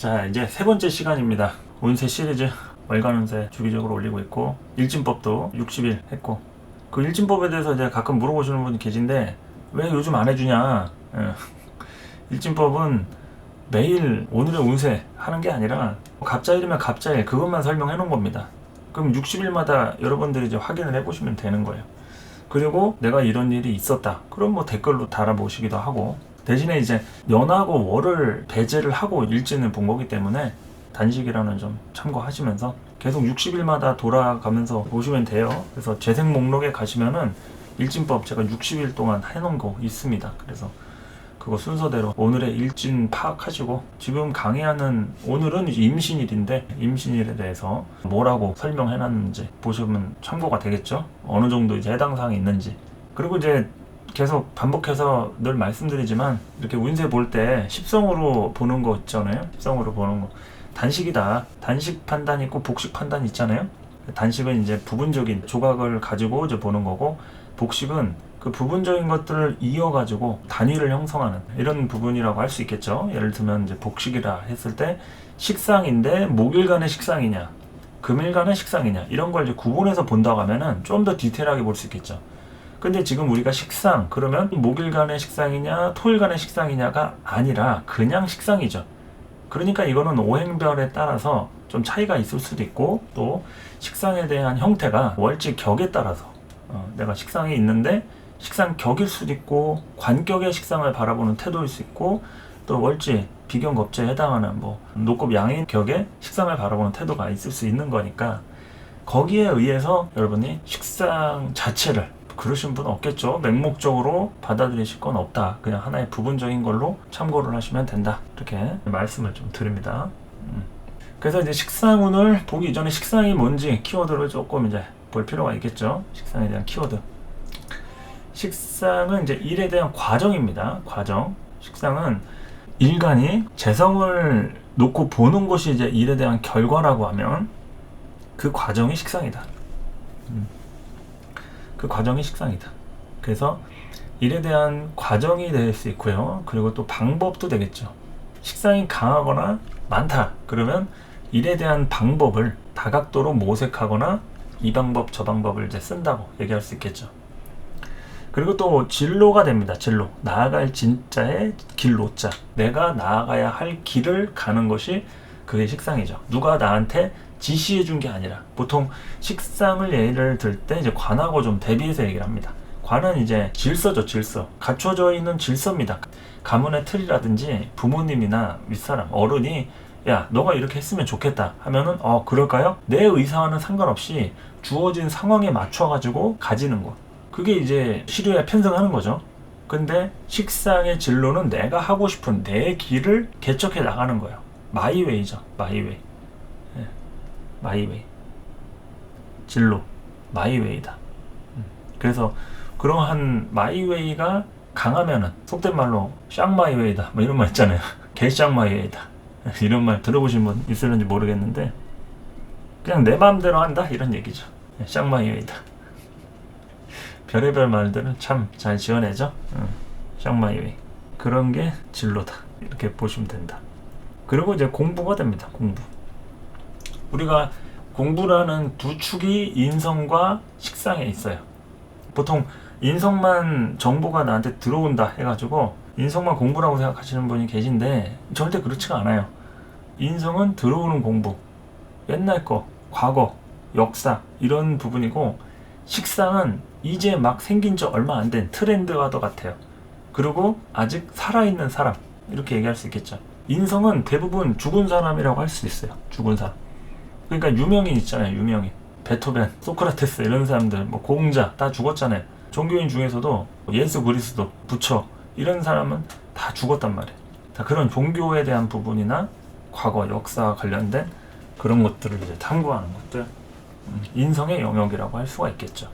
자, 이제 세 번째 시간입니다. 운세 시리즈 월간 운세 주기적으로 올리고 있고, 일진법도 60일 했고, 그 일진법에 대해서 이제 가끔 물어보시는 분이 계신데 왜 요즘 안 해주냐. 일진법은 매일 오늘의 운세 하는 게 아니라 갑자일이면 갑자일 그것만 설명해 놓은 겁니다. 그럼 60일마다 여러분들이 이제 확인을 해보시면 되는 거예요. 그리고 내가 이런 일이 있었다, 그럼 뭐 댓글로 달아보시기도 하고, 대신에 이제 연하고 월을 배제를 하고 일진을 본 거기 때문에 단식이라는 점 참고하시면서 계속 60일마다 돌아가면서 보시면 돼요. 그래서 재생 목록에 가시면은 일진법 제가 60일 동안 해놓은 거 있습니다. 그래서 그거 순서대로 오늘의 일진 파악하시고, 지금 강의하는 오늘은 이제 임신일인데 임신일에 대해서 뭐라고 설명해놨는지 보시면 참고가 되겠죠. 어느 정도 이제 해당 사항이 있는지. 그리고 이제 계속 반복해서 늘 말씀드리지만, 이렇게 운세 볼 때 십성으로 보는 거 있잖아요. 십성으로 보는 거. 단식이다. 단식 판단 있고 복식 판단 있잖아요. 단식은 이제 부분적인 조각을 가지고 이제 보는 거고, 복식은 그 부분적인 것들을 이어가지고 단위를 형성하는 이런 부분이라고 할 수 있겠죠. 예를 들면 이제 복식이라 했을 때 식상인데 목일간의 식상이냐, 금일간의 식상이냐, 이런 걸 이제 구분해서 본다고 하면은 좀 더 디테일하게 볼 수 있겠죠. 근데 지금 우리가 식상, 그러면 목일간의 식상이냐 토일간의 식상이냐가 아니라 그냥 식상이죠. 그러니까 이거는 오행별에 따라서 좀 차이가 있을 수도 있고, 또 식상에 대한 형태가 월지 격에 따라서 내가 식상이 있는데 식상 격일 수도 있고, 관격의 식상을 바라보는 태도일 수 있고, 또 월지 비견겁제에 해당하는 뭐 노급 양인 격의 식상을 바라보는 태도가 있을 수 있는 거니까, 거기에 의해서 여러분이 식상 자체를 그러신 분은 없겠죠. 맹목적으로 받아들이실 건 없다. 그냥 하나의 부분적인 걸로 참고를 하시면 된다. 이렇게 말씀을 좀 드립니다. 그래서 이제 식상운을 보기 이전에 식상이 뭔지 키워드를 조금 이제 볼 필요가 있겠죠. 식상에 대한 키워드. 식상은 이제 일에 대한 과정입니다. 과정. 식상은 일간이 재성을 놓고 보는 것이 이제 일에 대한 결과라고 하면 그 과정이 식상이다. 그 과정이 식상이다. 그래서 일에 대한 과정이 될 수 있고요. 그리고 또 방법도 되겠죠. 식상이 강하거나 많다, 그러면 일에 대한 방법을 다각도로 모색하거나 이 방법 저 방법을 이제 쓴다고 얘기할 수 있겠죠. 그리고 또 진로가 됩니다. 진로. 나아갈 진짜의 길로자. 내가 나아가야 할 길을 가는 것이 그게 식상이죠. 누가 나한테 지시해 준 게 아니라, 보통 식상을 예를 들 때 이제 관하고 좀 대비해서 얘기를 합니다. 관은 이제 질서죠, 질서. 갖춰져 있는 질서입니다. 가문의 틀이라든지 부모님이나 윗사람, 어른이 야, 너가 이렇게 했으면 좋겠다 하면은 그럴까요? 내 의사와는 상관없이 주어진 상황에 맞춰가지고 가지는 것. 그게 이제 시류에 편승하는 거죠. 근데 식상의 진로는 내가 하고 싶은 내 길을 개척해 나가는 거예요. 마이웨이죠, 마이웨이. 마이웨이. 진로, 마이웨이다. 그래서 그러한 마이웨이가 강하면은 속된 말로 샹마이웨이다 뭐 이런 말 있잖아요. 개샹마이웨이다 이런 말 들어보신 분 있을는지 모르겠는데, 그냥 내 마음대로 한다 이런 얘기죠. 샹마이웨이다. 별의별 말들은 참 잘 지어내죠. 샹마이웨이. 그런 게 진로다 이렇게 보시면 된다. 그리고 이제 공부가 됩니다. 공부. 우리가 공부라는 두 축이 인성과 식상에 있어요. 보통 인성만 정보가 나한테 들어온다 해가지고 인성만 공부라고 생각하시는 분이 계신데 절대 그렇지가 않아요. 인성은 들어오는 공부, 옛날 거, 과거, 역사 이런 부분이고, 식상은 이제 막 생긴 지 얼마 안 된 트렌드와도 같아요. 그리고 아직 살아있는 사람, 이렇게 얘기할 수 있겠죠. 인성은 대부분 죽은 사람이라고 할 수 있어요. 죽은 사람. 그러니까 유명인 있잖아요. 유명인. 베토벤, 소크라테스 이런 사람들, 뭐 공자 다 죽었잖아요. 종교인 중에서도 예수 그리스도, 부처 이런 사람은 다 죽었단 말이에요. 다 그런 종교에 대한 부분이나 과거, 역사와 관련된 그런 것들을 이제 탐구하는 것들, 인성의 영역이라고 할 수가 있겠죠.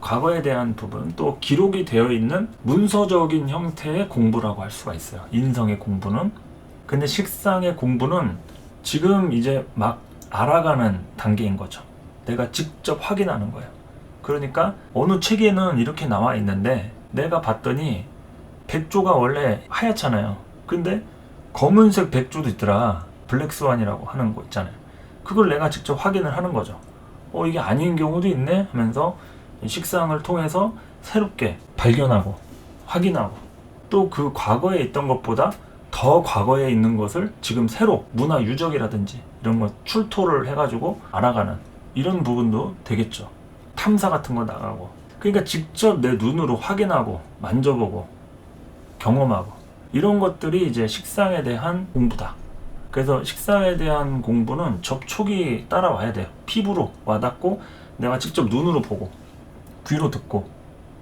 과거에 대한 부분, 또 기록이 되어 있는 문서적인 형태의 공부라고 할 수가 있어요. 인성의 공부는. 근데 식상의 공부는 지금 이제 막 알아가는 단계인 거죠. 내가 직접 확인하는 거예요. 그러니까 어느 책에는 이렇게 나와 있는데 내가 봤더니 백조가 원래 하얗잖아요. 근데 검은색 백조도 있더라. 블랙스완이라고 하는 거 있잖아요. 그걸 내가 직접 확인을 하는 거죠. 이게 아닌 경우도 있네 하면서 식상을 통해서 새롭게 발견하고 확인하고, 또 그 과거에 있던 것보다 더 과거에 있는 것을 지금 새로 문화 유적이라든지 이런 거 출토를 해가지고 알아가는 이런 부분도 되겠죠. 탐사 같은 거 나가고, 그러니까 직접 내 눈으로 확인하고 만져보고 경험하고, 이런 것들이 이제 식상에 대한 공부다. 그래서 식상에 대한 공부는 접촉이 따라와야 돼요. 피부로 와닿고 내가 직접 눈으로 보고 귀로 듣고,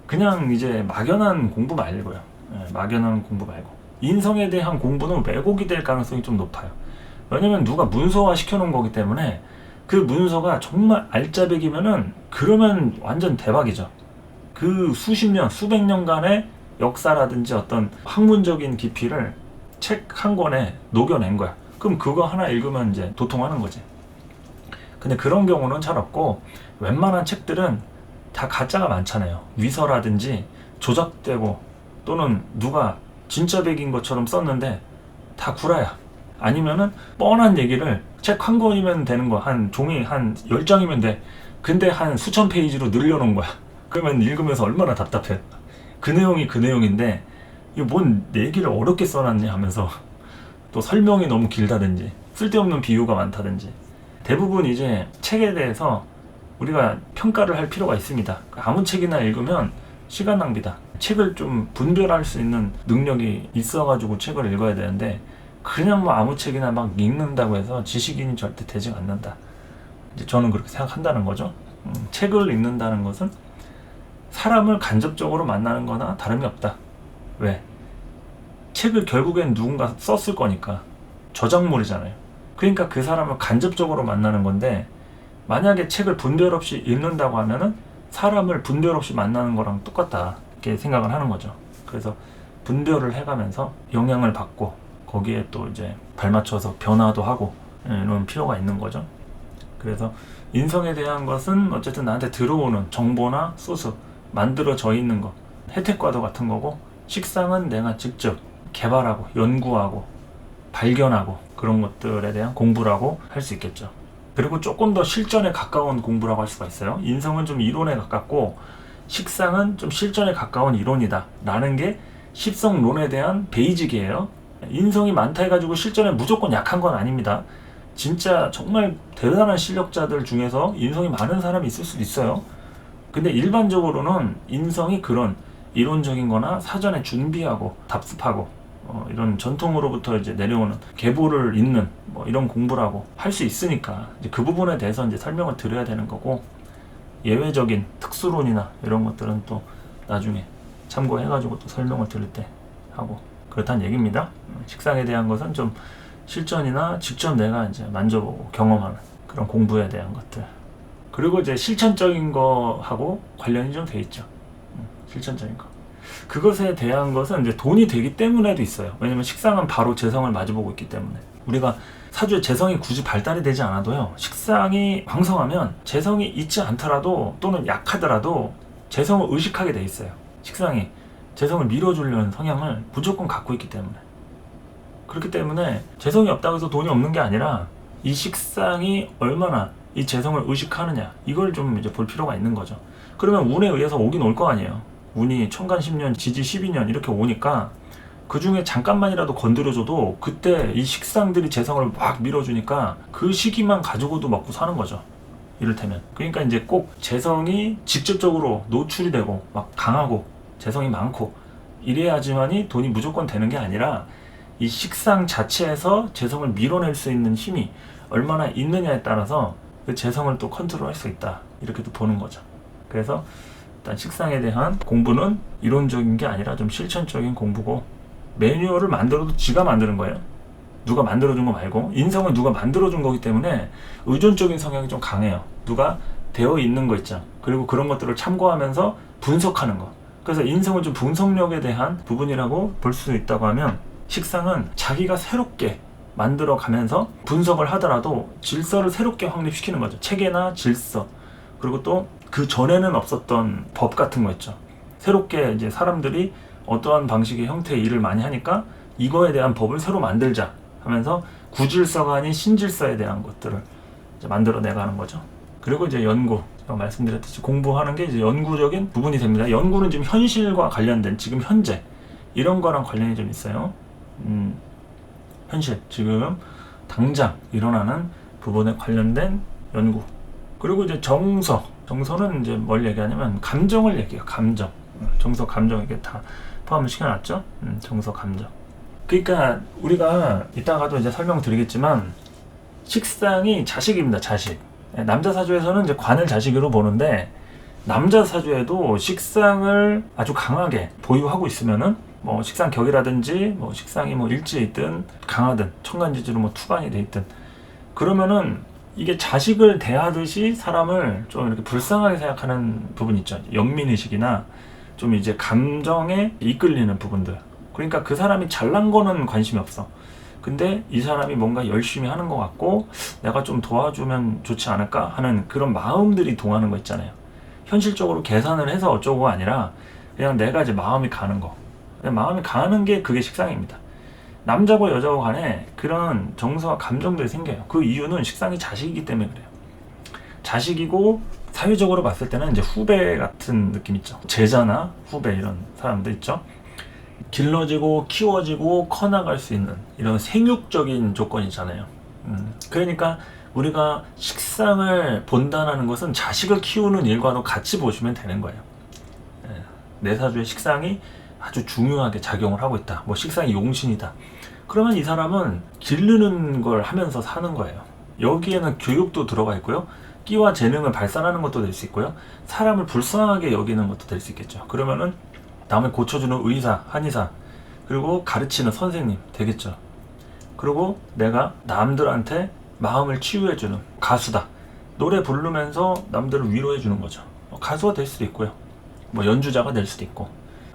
그냥 이제 막연한 공부 말고요. 막연한 공부 말고 인성에 대한 공부는 왜곡이 될 가능성이 좀 높아요. 왜냐면 누가 문서화 시켜놓은 거기 때문에, 그 문서가 정말 알짜배기면은 그러면 완전 대박이죠. 그 수십 년, 수백 년간의 역사라든지 어떤 학문적인 깊이를 책 한 권에 녹여낸 거야. 그럼 그거 하나 읽으면 이제 도통하는 거지. 근데 그런 경우는 잘 없고, 웬만한 책들은 다 가짜가 많잖아요. 위서라든지 조작되고, 또는 누가 진짜 백인 것처럼 썼는데 다 구라야. 아니면은 뻔한 얘기를 책 한 권이면 되는 거, 한 종이 한 10장이면 돼. 근데 한 수천 페이지로 늘려놓은 거야. 그러면 읽으면서 얼마나 답답해. 그 내용이 그 내용인데 이거 뭔 얘기를 어렵게 써놨냐 하면서 또 설명이 너무 길다든지 쓸데없는 비유가 많다든지. 대부분 이제 책에 대해서 우리가 평가를 할 필요가 있습니다. 아무 책이나 읽으면 시간 낭비다. 책을 좀 분별할 수 있는 능력이 있어가지고 책을 읽어야 되는데, 그냥 뭐 아무 책이나 막 읽는다고 해서 지식인이 절대 되지 않는다. 이제 저는 그렇게 생각한다는 거죠. 책을 읽는다는 것은 사람을 간접적으로 만나는 거나 다름이 없다. 왜? 책을 결국엔 누군가 썼을 거니까. 저작물이잖아요. 그러니까 그 사람을 간접적으로 만나는 건데, 만약에 책을 분별 없이 읽는다고 하면은 사람을 분별 없이 만나는 거랑 똑같다, 이렇게 생각을 하는 거죠. 그래서 분별을 해가면서 영향을 받고 거기에 또 이제 발맞춰서 변화도 하고 이런 필요가 있는 거죠. 그래서 인성에 대한 것은 어쨌든 나한테 들어오는 정보나 소스, 만들어져 있는 거, 혜택과도 같은 거고, 식상은 내가 직접 개발하고 연구하고 발견하고 그런 것들에 대한 공부라고 할 수 있겠죠. 그리고 조금 더 실전에 가까운 공부라고 할 수가 있어요. 인성은 좀 이론에 가깝고 식상은 좀 실전에 가까운 이론이다 라는 게 십성론에 대한 베이직이에요. 인성이 많다 해가지고 실전에 무조건 약한 건 아닙니다. 진짜 정말 대단한 실력자들 중에서 인성이 많은 사람이 있을 수도 있어요. 근데 일반적으로는 인성이 그런 이론적인 거나 사전에 준비하고 답습하고 이런 전통으로부터 이제 내려오는 계보를 잇는 뭐 이런 공부라고 할 수 있으니까, 이제 그 부분에 대해서 이제 설명을 드려야 되는 거고, 예외적인 특수론이나 이런 것들은 또 나중에 참고해가지고 또 설명을 드릴 때 하고 그렇다는 얘기입니다. 식상에 대한 것은 좀 실전이나 직접 내가 이제 만져보고 경험하는 그런 공부에 대한 것들, 그리고 이제 실천적인 거하고 관련이 좀 돼 있죠. 실천적인 거. 그것에 대한 것은 이제 돈이 되기 때문에도 있어요. 왜냐면 식상은 바로 재성을 마주보고 있기 때문에. 우리가 사주에 재성이 굳이 발달이 되지 않아도요, 식상이 왕성하면 재성이 있지 않더라도 또는 약하더라도 재성을 의식하게 돼 있어요. 식상이 재성을 밀어주려는 성향을 무조건 갖고 있기 때문에. 그렇기 때문에 재성이 없다고 해서 돈이 없는 게 아니라 이 식상이 얼마나 이 재성을 의식하느냐, 이걸 좀 이제 볼 필요가 있는 거죠. 그러면 운에 의해서 오긴 올 거 아니에요. 운이 천간 10년, 지지 12년 이렇게 오니까 그 중에 잠깐만이라도 건드려줘도 그때 이 식상들이 재성을 막 밀어주니까 그 시기만 가지고도 먹고 사는 거죠. 이를테면. 그러니까 이제 꼭 재성이 직접적으로 노출이 되고 막 강하고 재성이 많고 이래야지만이 돈이 무조건 되는 게 아니라, 이 식상 자체에서 재성을 밀어낼 수 있는 힘이 얼마나 있느냐에 따라서 그 재성을 또 컨트롤할 수 있다, 이렇게도 보는 거죠. 그래서 일단 식상에 대한 공부는 이론적인 게 아니라 좀 실천적인 공부고, 매뉴얼을 만들어도 지가 만드는 거예요. 누가 만들어준 거 말고. 인성은 누가 만들어준 거기 때문에 의존적인 성향이 좀 강해요. 누가 되어 있는 거 있죠. 그리고 그런 것들을 참고하면서 분석하는 거. 그래서 인성은 좀 분석력에 대한 부분이라고 볼 수 있다고 하면, 식상은 자기가 새롭게 만들어 가면서 분석을 하더라도 질서를 새롭게 확립시키는 거죠. 체계나 질서, 그리고 또 그 전에는 없었던 법 같은 거 있죠. 새롭게 이제 사람들이 어떠한 방식의 형태의 일을 많이 하니까 이거에 대한 법을 새로 만들자 하면서 구질서가 아닌 신질서에 대한 것들을 이제 만들어내가는 거죠. 그리고 이제 연구, 제가 말씀드렸듯이 공부하는 게 이제 연구적인 부분이 됩니다. 연구는 지금 현실과 관련된 지금 현재 이런 거랑 관련이 좀 있어요. 현실, 지금 당장 일어나는 부분에 관련된 연구. 그리고 이제 정서는 이제 뭘 얘기하냐면 감정을 얘기해요. 감정, 정서, 감정 이게 다 포함을 시켜놨죠. 정서, 감정. 그러니까 우리가 이따가도 이제 설명드리겠지만 식상이 자식입니다. 자식. 남자 사주에서는 이제 관을 자식으로 보는데 남자 사주에도 식상을 아주 강하게 보유하고 있으면은 뭐 식상 격이라든지 뭐 식상이 뭐 일지에 있든 강하든 천간지지로 뭐 투관이 돼 있든 그러면은 이게 자식을 대하듯이 사람을 좀 이렇게 불쌍하게 생각하는 부분 있죠. 영민의식이나 좀 이제 감정에 이끌리는 부분들. 그러니까 그 사람이 잘난 거는 관심이 없어. 근데 이 사람이 뭔가 열심히 하는 것 같고 내가 좀 도와주면 좋지 않을까 하는 그런 마음들이 동하는 거 있잖아요. 현실적으로 계산을 해서 어쩌고가 아니라 그냥 내가 이제 마음이 가는 거. 그냥 마음이 가는 게 그게 식상입니다. 남자고 여자고 간에 그런 정서와 감정들이 생겨요. 그 이유는 식상이 자식이기 때문에 그래요. 자식이고 사회적으로 봤을 때는 이제 후배 같은 느낌 있죠. 제자나 후배 이런 사람들 있죠. 길러지고 키워지고 커나갈 수 있는 이런 생육적인 조건이잖아요. 그러니까 우리가 식상을 본다는 것은 자식을 키우는 일과도 같이 보시면 되는 거예요. 내 사주의 식상이 아주 중요하게 작용을 하고 있다. 뭐 식상이 용신이다. 그러면 이 사람은 기르는 걸 하면서 사는 거예요. 여기에는 교육도 들어가 있고요. 끼와 재능을 발산하는 것도 될 수 있고요. 사람을 불쌍하게 여기는 것도 될 수 있겠죠. 그러면은 남을 고쳐주는 의사, 한의사, 그리고 가르치는 선생님 되겠죠. 그리고 내가 남들한테 마음을 치유해주는 가수다. 노래 부르면서 남들을 위로해주는 거죠. 가수가 될 수도 있고요. 뭐 연주자가 될 수도 있고,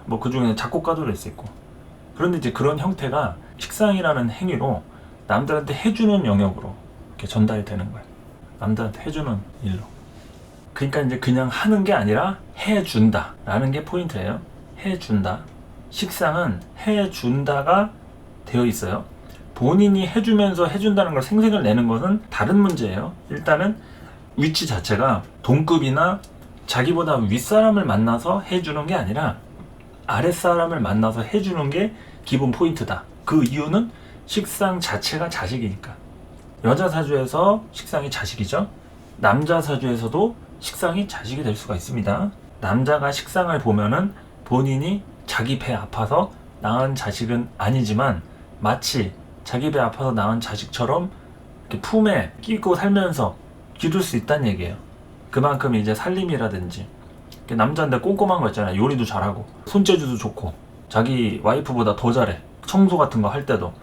뭐 그 중에 작곡가도 될 수 있고. 그런데 이제 그런 형태가 식상이라는 행위로 남들한테 해주는 영역으로 이렇게 전달이 되는 거예요. 남들한테 해주는 일로. 그러니까 이제 그냥 하는 게 아니라 해준다라는 게 포인트예요. 해준다. 식상은 해준다가 되어 있어요. 본인이 해주면서 해준다는 걸 생색을 내는 것은 다른 문제예요. 일단은 위치 자체가 동급이나 자기보다 윗사람을 만나서 해주는 게 아니라 아랫사람을 만나서 해주는 게 기본 포인트다. 그 이유는 식상 자체가 자식이니까. 여자 사주에서 식상이 자식이죠. 남자 사주에서도 식상이 자식이 될 수가 있습니다. 남자가 식상을 보면은 본인이 자기 배 아파서 낳은 자식은 아니지만 마치 자기 배 아파서 낳은 자식처럼 이렇게 품에 끼고 살면서 기를 수 있다는 얘기예요. 그만큼 이제 살림이라든지 남자인데 꼼꼼한 거 있잖아요. 요리도 잘하고 손재주도 좋고 자기 와이프보다 더 잘해. 청소 같은 거 할 때도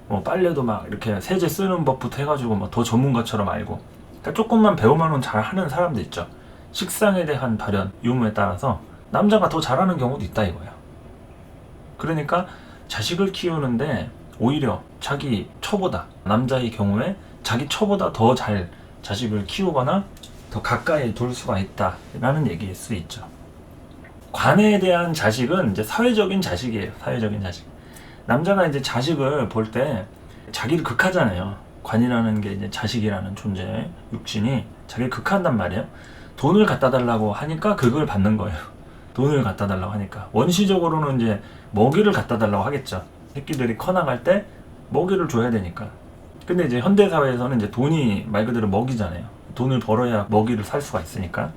뭐 빨래도 막 이렇게 세제 쓰는 법부터 해가지고 뭐 더 전문가처럼 알고. 그러니까 조금만 배우면 잘하는 사람들 있죠. 식상에 대한 발현, 유무에 따라서 남자가 더 잘하는 경우도 있다 이거야. 그러니까 자식을 키우는데 오히려 자기 처보다, 남자의 경우에 자기 처보다 더 잘 자식을 키우거나 더 가까이 둘 수가 있다라는 얘기일 수 있죠. 관에 대한 자식은 이제 사회적인 자식이에요. 사회적인 자식. 남자가 이제 자식을 볼 때 자기를 극하잖아요. 관이라는 게 이제 자식이라는 존재, 육신이 자기를 극한단 말이에요. 돈을 갖다 달라고 하니까 그걸 받는 거예요. 돈을 갖다 달라고 하니까. 원시적으로는 이제 먹이를 갖다 달라고 하겠죠. 새끼들이 커나갈 때 먹이를 줘야 되니까. 근데 이제 현대사회에서는 이제 돈이 말 그대로 먹이잖아요. 돈을 벌어야 먹이를 살 수가 있으니까.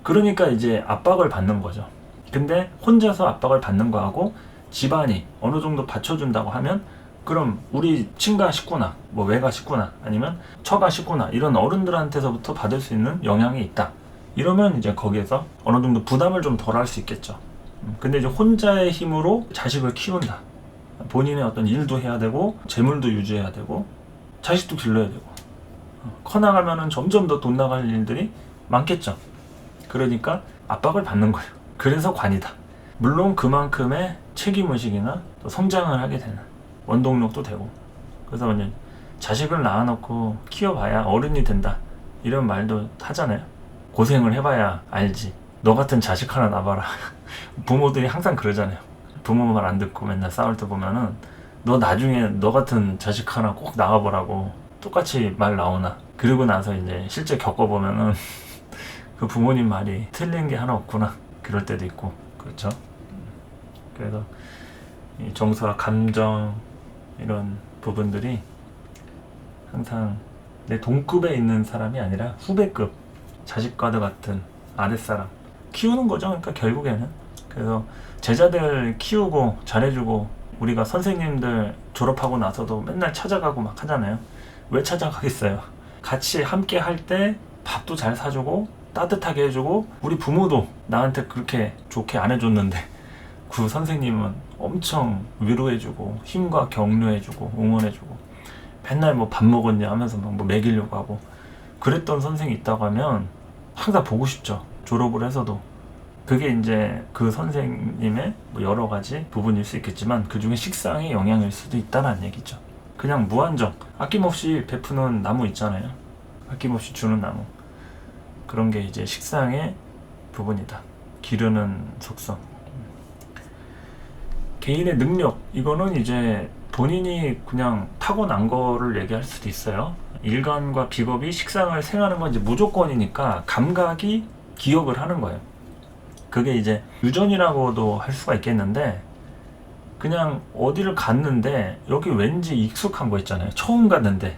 그러니까 이제 압박을 받는 거죠. 근데 혼자서 압박을 받는 거하고 집안이 어느 정도 받쳐준다고 하면 그럼 우리 친가 식구나 뭐 외가 식구나 아니면 처가 식구나 이런 어른들한테서부터 받을 수 있는 영향이 있다. 이러면 이제 거기에서 어느 정도 부담을 좀 덜 할 수 있겠죠. 근데 이제 혼자의 힘으로 자식을 키운다. 본인의 어떤 일도 해야 되고 재물도 유지해야 되고 자식도 길러야 되고 커나가면은 점점 더 돈 나갈 일들이 많겠죠. 그러니까 압박을 받는 거예요. 그래서 관이다. 물론 그만큼의 책임의식이나 또 성장을 하게 되는 원동력도 되고. 그래서 이제 자식을 낳아놓고 키워봐야 어른이 된다 이런 말도 하잖아요. 고생을 해봐야 알지. 너 같은 자식 하나 낳아봐라. 부모들이 항상 그러잖아요. 부모 말 안 듣고 맨날 싸울 때 보면은 너 나중에 너 같은 자식 하나 꼭 나와보라고 똑같이 말 나오나. 그러고 나서 이제 실제 겪어보면은 그 부모님 말이 틀린 게 하나 없구나, 그럴 때도 있고. 그렇죠. 그래서 이 정서와 감정 이런 부분들이 항상 내 동급에 있는 사람이 아니라 후배급, 자식과도 같은 아랫사람 키우는 거죠. 그러니까 결국에는. 그래서 제자들 키우고 잘해주고, 우리가 선생님들 졸업하고 나서도 맨날 찾아가고 막 하잖아요. 왜 찾아가겠어요? 같이 함께 할 때 밥도 잘 사주고 따뜻하게 해주고, 우리 부모도 나한테 그렇게 좋게 안 해줬는데 그 선생님은 엄청 위로해주고 힘과 격려해주고 응원해주고, 맨날 뭐 밥 먹었냐 하면서 막 뭐 먹이려고 하고 그랬던 선생이 있다고 하면 항상 보고 싶죠. 졸업을 해서도. 그게 이제 그 선생님의 뭐 여러 가지 부분일 수 있겠지만, 그 중에 식상의 영향일 수도 있다는 얘기죠. 그냥 무한정 아낌없이 베푸는 나무 있잖아요. 아낌없이 주는 나무. 그런 게 이제 식상의 부분이다. 기르는 속성. 개인의 능력, 이거는 이제 본인이 그냥 타고난 거를 얘기할 수도 있어요. 일간과 비겁이 식상을 생하는 건 이제 무조건이니까 감각이 기억을 하는 거예요. 그게 이제 유전이라고도 할 수가 있겠는데, 그냥 어디를 갔는데 여기 왠지 익숙한 거 있잖아요. 처음 갔는데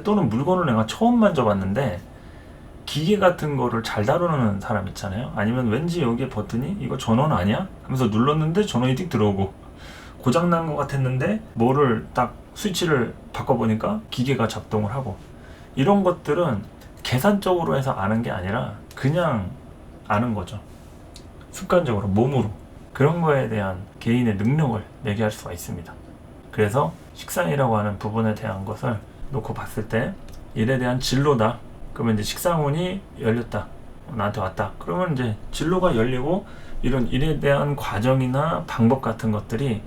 또는 물건을 내가 처음 만져봤는데 기계 같은 거를 잘 다루는 사람 있잖아요. 아니면 왠지 여기에 버튼이 이거 전원 아니야? 하면서 눌렀는데 전원이 띡 들어오고, 고장난 것 같았는데 뭐를 딱 스위치를 바꿔보니까 기계가 작동을 하고. 이런 것들은 계산적으로 해서 아는 게 아니라 그냥 아는 거죠. 습관적으로, 몸으로. 그런 거에 대한 개인의 능력을 매개할 수가 있습니다. 그래서 식상이라고 하는 부분에 대한 것을 놓고 봤을 때, 일에 대한 진로다. 그러면 이제 식상운이 열렸다, 나한테 왔다. 그러면 이제 진로가 열리고, 이런 일에 대한 과정이나 방법 같은 것들이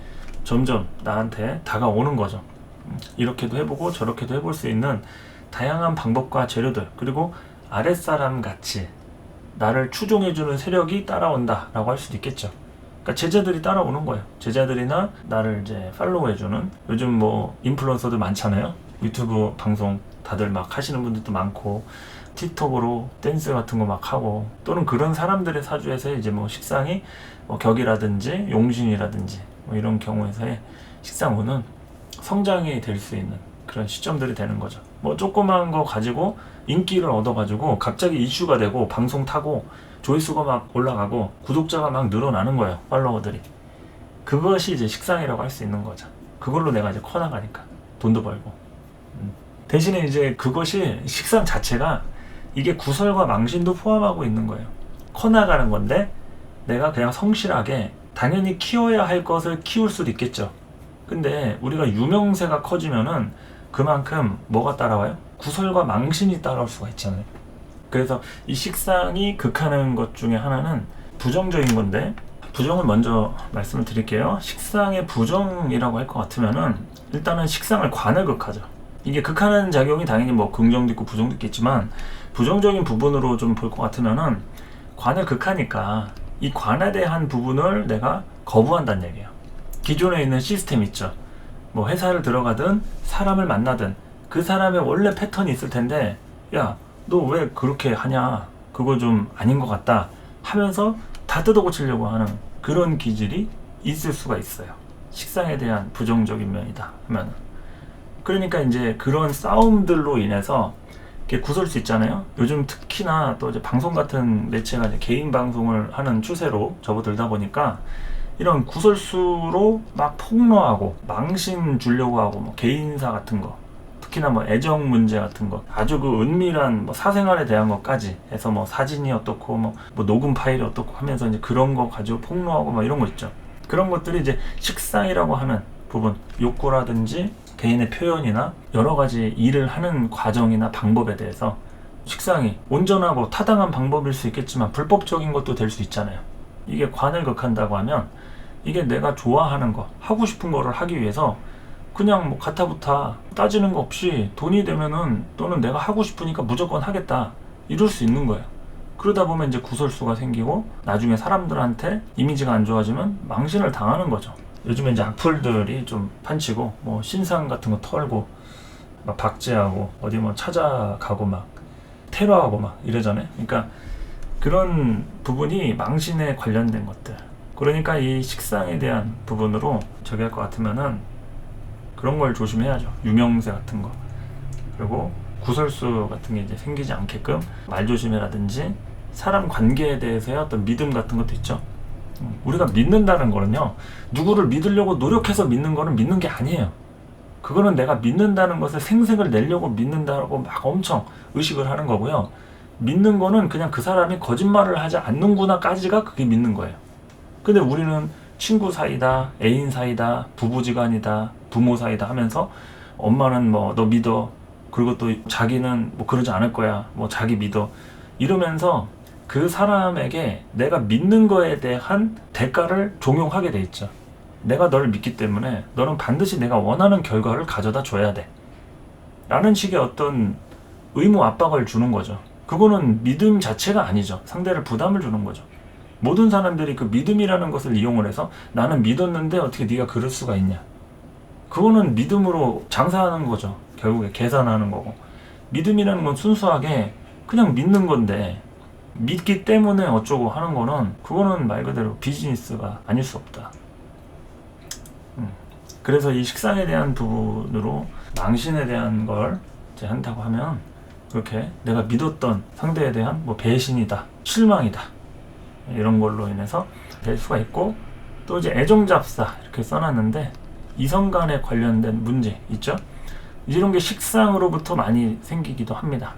점점 나한테 다가오는 거죠. 이렇게도 해보고 저렇게도 해볼 수 있는 다양한 방법과 재료들, 그리고 아랫사람 같이 나를 추종해주는 세력이 따라온다 라고 할 수도 있겠죠. 그러니까 제자들이 따라오는 거예요. 제자들이나 나를 이제 팔로우해주는, 요즘 뭐 인플루언서들 많잖아요. 유튜브 방송 다들 막 하시는 분들도 많고, 틱톡으로 댄스 같은 거 막 하고, 또는 그런 사람들의 사주에서 이제 뭐 식상이 뭐 격이라든지 용신이라든지 뭐 이런 경우에서의 식상운은 성장이 될 수 있는 그런 시점들이 되는 거죠. 뭐 조그만 거 가지고 인기를 얻어가지고 갑자기 이슈가 되고 방송 타고 조회수가 막 올라가고 구독자가 막 늘어나는 거예요. 팔로워들이. 그것이 이제 식상이라고 할 수 있는 거죠. 그걸로 내가 이제 커나가니까 돈도 벌고. 대신에 이제 그것이, 식상 자체가 이게 구설과 망신도 포함하고 있는 거예요. 커나가는 건데 내가 그냥 성실하게, 당연히 키워야 할 것을 키울 수도 있겠죠. 근데 우리가 유명세가 커지면은 그만큼 뭐가 따라와요? 구설과 망신이 따라올 수가 있잖아요. 그래서 이 식상이 극하는 것 중에 하나는 부정적인 건데, 부정을 먼저 말씀을 드릴게요. 식상의 부정이라고 할 것 같으면은 일단은 식상을 관을 극하죠. 이게 극하는 작용이 당연히 뭐 긍정도 있고 부정도 있겠지만, 부정적인 부분으로 좀 볼 것 같으면은 관을 극하니까 이 관에 대한 부분을 내가 거부한다는 얘기예요. 기존에 있는 시스템 있죠. 뭐 회사를 들어가든 사람을 만나든 그 사람의 원래 패턴이 있을 텐데, 야, 너 왜 그렇게 하냐, 그거 좀 아닌 것 같다 하면서 다 뜯어고치려고 하는 그런 기질이 있을 수가 있어요. 식상에 대한 부정적인 면이다 하면은. 그러니까 이제 그런 싸움들로 인해서 구설 수 있잖아요. 요즘 특히나 또 이제 방송 같은 매체가 이제 개인 방송을 하는 추세로 접어들다 보니까 이런 구설수로 막 폭로하고 망신 주려고 하고, 뭐 개인사 같은 거, 특히나 뭐 애정 문제 같은 거, 아주 그 은밀한 뭐 사생활에 대한 것까지 해서 뭐 사진이 어떻고 뭐 녹음 파일이 어떻고 하면서 이제 그런 거 가지고 폭로하고 막 이런 거 있죠. 그런 것들이 이제 식상이라고 하는 부분, 욕구라든지 개인의 표현이나 여러 가지 일을 하는 과정이나 방법에 대해서 식상이 온전하고 타당한 방법일 수 있겠지만 불법적인 것도 될 수 있잖아요. 이게 관을 극한다고 하면, 이게 내가 좋아하는 거, 하고 싶은 거를 하기 위해서 그냥 뭐 가타부타 따지는 거 없이 돈이 되면은, 또는 내가 하고 싶으니까 무조건 하겠다, 이럴 수 있는 거예요. 그러다 보면 이제 구설수가 생기고 나중에 사람들한테 이미지가 안 좋아지면 망신을 당하는 거죠. 요즘에 이제 악플들이 좀 판치고 뭐 신상 같은 거 털고 막 박제하고 어디 뭐 찾아가고 막 테러하고 막 이러잖아요. 그러니까 그런 부분이 망신에 관련된 것들. 그러니까 이 식상에 대한 부분으로 저기 할 것 같으면은 그런 걸 조심해야죠. 유명세 같은 거. 그리고 구설수 같은 게 이제 생기지 않게끔 말조심해라든지 사람 관계에 대해서의 어떤 믿음 같은 것도 있죠. 우리가 믿는다는 거는요, 누구를 믿으려고 노력해서 믿는 거는 믿는 게 아니에요. 그거는 내가 믿는다는 것을 생색을 내려고 믿는다고 막 엄청 의식을 하는 거고요. 믿는 거는 그냥 그 사람이 거짓말을 하지 않는구나까지가 그게 믿는 거예요. 근데 우리는 친구 사이다, 애인 사이다, 부부지간이다, 부모 사이다 하면서 엄마는 뭐 너 믿어, 그리고 또 자기는 뭐 그러지 않을 거야, 뭐 자기 믿어, 이러면서 그 사람에게 내가 믿는 거에 대한 대가를 종용하게 돼 있죠. 내가 너를 믿기 때문에 너는 반드시 내가 원하는 결과를 가져다 줘야 돼 라는 식의 어떤 의무 압박을 주는 거죠. 그거는 믿음 자체가 아니죠. 상대를 부담을 주는 거죠. 모든 사람들이 그 믿음이라는 것을 이용을 해서 나는 믿었는데 어떻게 네가 그럴 수가 있냐, 그거는 믿음으로 장사하는 거죠. 결국에 계산하는 거고, 믿음이라는 건 순수하게 그냥 믿는 건데 믿기 때문에 어쩌고 하는 거는 그거는 말 그대로 비즈니스가 아닐 수 없다. 그래서 이 식상에 대한 부분으로 망신에 대한 걸 이제 한다고 하면 그렇게 내가 믿었던 상대에 대한 뭐 배신이다, 실망이다, 이런 걸로 인해서 될 수가 있고, 또 이제 애정잡사 이렇게 써놨는데 이성 간에 관련된 문제 있죠. 이런 게 식상으로부터 많이 생기기도 합니다.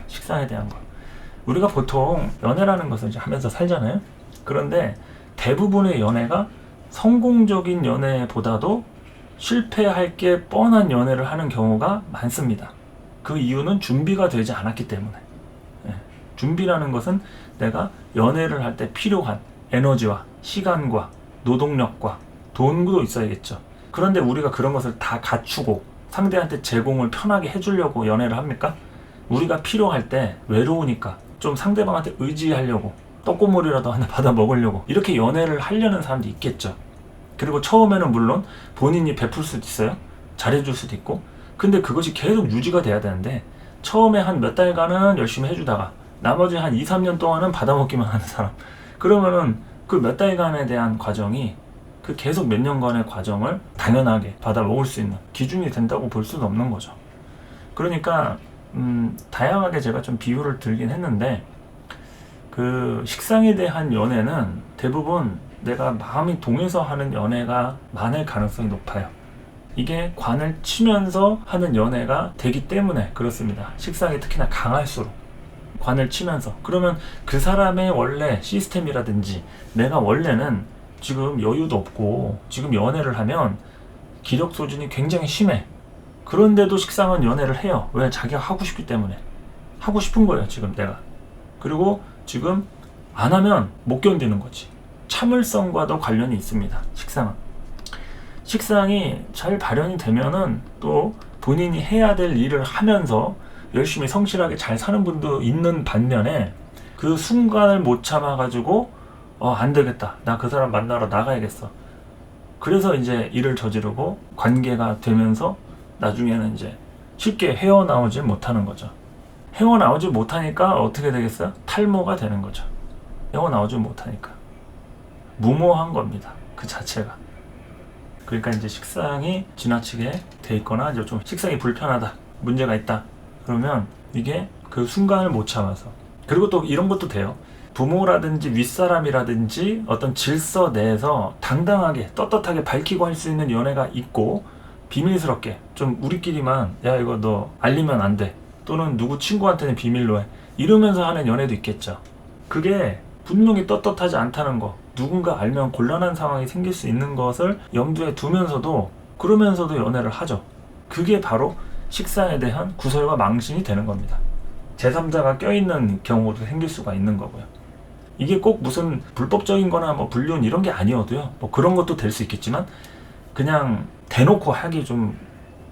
식상에 대한 거. 우리가 보통 연애라는 것을 이제 하면서 살잖아요. 그런데 대부분의 연애가 성공적인 연애보다도 실패할 게 뻔한 연애를 하는 경우가 많습니다. 그 이유는 준비가 되지 않았기 때문에. 준비라는 것은 내가 연애를 할 때 필요한 에너지와 시간과 노동력과 돈도 있어야겠죠. 그런데 우리가 그런 것을 다 갖추고 상대한테 제공을 편하게 해주려고 연애를 합니까? 우리가 필요할 때 외로우니까 좀 상대방한테 의지하려고 떡고물이라도 하나 받아 먹으려고 이렇게 연애를 하려는 사람도 있겠죠. 그리고 처음에는 물론 본인이 베풀 수도 있어요. 잘해줄 수도 있고. 근데 그것이 계속 유지가 돼야 되는데 처음에 한 몇 달간은 열심히 해주다가 나머지 한 2, 3년 동안은 받아먹기만 하는 사람, 그러면은 그 몇 달간에 대한 과정이 그 계속 몇 년간의 과정을 당연하게 받아먹을 수 있는 기준이 된다고 볼 수는 없는 거죠. 그러니까 다양하게 제가 좀 비유를 들긴 했는데, 그 식상에 대한 연애는 대부분 내가 마음이 동해서 하는 연애가 많을 가능성이 높아요. 이게 관을 치면서 하는 연애가 되기 때문에 그렇습니다. 식상이 특히나 강할수록 관을 치면서, 그러면 그 사람의 원래 시스템이라든지 내가 원래는 지금 여유도 없고 지금 연애를 하면 기력 소진이 굉장히 심해. 그런데도 식상은 연애를 해요. 왜? 자기가 하고 싶기 때문에. 하고 싶은 거예요 지금 내가. 그리고 지금 안 하면 못 견디는 거지. 참을성과도 관련이 있습니다. 식상이 잘 발현이 되면은 또 본인이 해야 될 일을 하면서 열심히 성실하게 잘 사는 분도 있는 반면에 그 순간을 못 참아가지고 안 되겠다, 나 그 사람 만나러 나가야겠어, 그래서 이제 일을 저지르고 관계가 되면서 나중에는 이제 쉽게 헤어나오지 못하는 거죠. 헤어나오지 못하니까 어떻게 되겠어요? 탈모가 되는 거죠. 헤어나오지 못하니까 무모한 겁니다, 그 자체가. 그러니까 이제 식상이 지나치게 돼 있거나 이제 좀 식상이 불편하다, 문제가 있다, 그러면 이게 그 순간을 못 참아서. 그리고 또 이런 것도 돼요. 부모라든지 윗사람이라든지 어떤 질서 내에서 당당하게 떳떳하게 밝히고 할 수 있는 연애가 있고, 비밀스럽게 좀 우리끼리만 야 이거 너 알리면 안 돼, 또는 누구 친구한테는 비밀로 해, 이러면서 하는 연애도 있겠죠. 그게 분명히 떳떳하지 않다는 거, 누군가 알면 곤란한 상황이 생길 수 있는 것을 염두에 두면서도 그러면서도 연애를 하죠. 그게 바로 식상에 대한 구설과 망신이 되는 겁니다. 제3자가 껴있는 경우도 생길 수가 있는 거고요. 이게 꼭 무슨 불법적인 거나 뭐 불륜 이런 게 아니어도요, 뭐 그런 것도 될 수 있겠지만 그냥 대놓고 하기 좀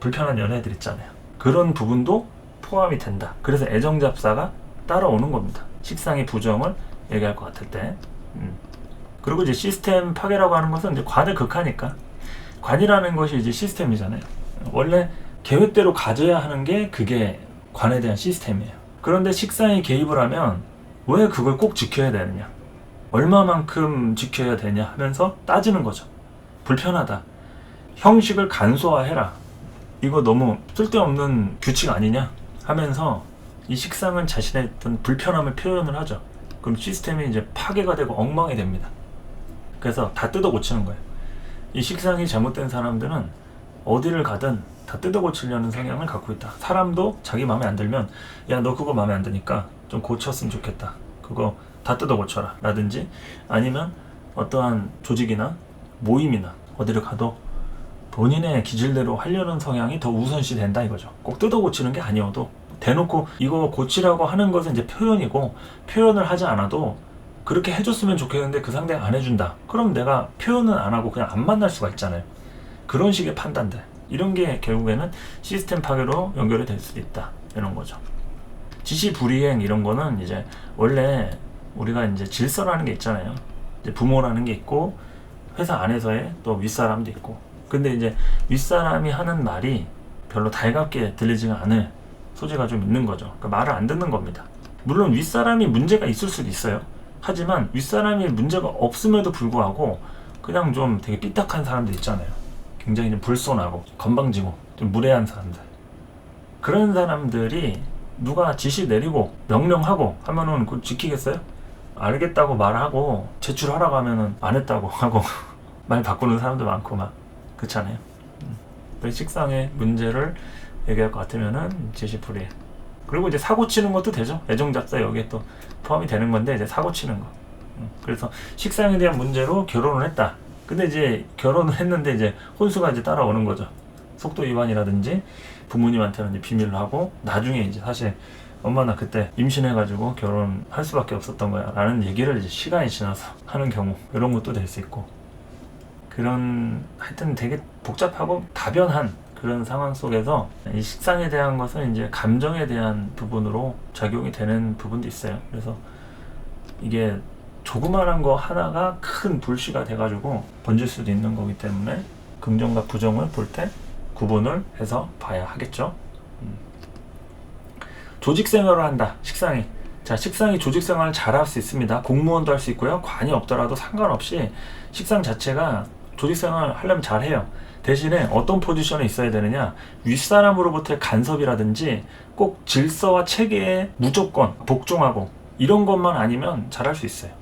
불편한 연애들 있잖아요. 그런 부분도 포함이 된다. 그래서 애정잡사가 따라오는 겁니다. 식상의 부정을 얘기할 것 같을 때. 그리고 이제 시스템 파괴라고 하는 것은 이제 관을 극하니까 관이라는 것이 이제 시스템이잖아요. 원래 계획대로 가져야 하는 게 그게 관에 대한 시스템이에요. 그런데 식상이 개입을 하면 왜 그걸 꼭 지켜야 되느냐, 얼마만큼 지켜야 되냐 하면서 따지는 거죠. 불편하다, 형식을 간소화해라, 이거 너무 쓸데없는 규칙 아니냐 하면서 이 식상은 자신의 어떤 불편함을 표현을 하죠. 그럼 시스템이 이제 파괴가 되고 엉망이 됩니다. 그래서 다 뜯어 고치는 거예요. 이 식상이 잘못된 사람들은 어디를 가든 다 뜯어 고치려는 성향을 갖고 있다. 사람도 자기 마음에 안 들면 야, 너 그거 마음에 안 드니까 좀 고쳤으면 좋겠다, 그거 다 뜯어 고쳐라 라든지, 아니면 어떠한 조직이나 모임이나 어디를 가도 본인의 기질대로 하려는 성향이 더 우선시 된다 이거죠. 꼭 뜯어 고치는 게 아니어도 대놓고 이거 고치라고 하는 것은 이제 표현이고, 표현을 하지 않아도 그렇게 해줬으면 좋겠는데 그 상대가 안 해준다, 그럼 내가 표현은 안 하고 그냥 안 만날 수가 있잖아요. 그런 식의 판단들, 이런 게 결국에는 시스템 파괴로 연결이 될 수도 있다 이런 거죠. 지시 불이행 이런 거는 이제 원래 우리가 이제 질서라는 게 있잖아요. 이제 부모라는 게 있고 회사 안에서의 또 윗사람도 있고, 근데 이제 윗사람이 하는 말이 별로 달갑게 들리지가 않을 소지가 좀 있는 거죠. 그러니까 말을 안 듣는 겁니다. 물론 윗사람이 문제가 있을 수도 있어요. 하지만 윗사람이 문제가 없음에도 불구하고 그냥 좀 되게 삐딱한 사람들 있잖아요. 굉장히 좀 불손하고 건방지고 좀 무례한 사람들. 그런 사람들이 누가 지시 내리고 명령하고 하면은 그걸 지키겠어요? 알겠다고 말하고 제출하라고 하면은 안 했다고 하고 말 바꾸는 사람도 많고 막 그렇잖아요. 식상의 문제를 얘기할 것 같으면은 지시불이행. 그리고 이제 사고 치는 것도 되죠. 애정잡사 여기에 또 포함이 되는 건데, 이제 사고 치는 거. 그래서 식상에 대한 문제로 결혼을 했다. 근데 이제 결혼을 했는데 이제 혼수가 이제 따라오는 거죠. 속도 위반이라든지 부모님한테는 이제 비밀로 하고, 나중에 이제 사실 엄마 나 그때 임신해가지고 결혼할 수밖에 없었던 거야 라는 얘기를 이제 시간이 지나서 하는 경우, 이런 것도 될 수 있고, 그런 하여튼 되게 복잡하고 다변한 그런 상황 속에서 이 식상에 대한 것은 이제 감정에 대한 부분으로 작용이 되는 부분도 있어요. 그래서 이게 조그만한 거 하나가 큰 불씨가 돼가지고 번질 수도 있는 거기 때문에 긍정과 부정을 볼 때 구분을 해서 봐야 하겠죠. 조직생활을 한다, 식상이. 자, 식상이 조직생활을 잘할 수 있습니다. 공무원도 할 수 있고요. 관이 없더라도 상관없이 식상 자체가 조직생활을 하려면 잘해요. 대신에 어떤 포지션에 있어야 되느냐, 윗사람으로부터의 간섭이라든지 꼭 질서와 체계에 무조건 복종하고 이런 것만 아니면 잘할 수 있어요.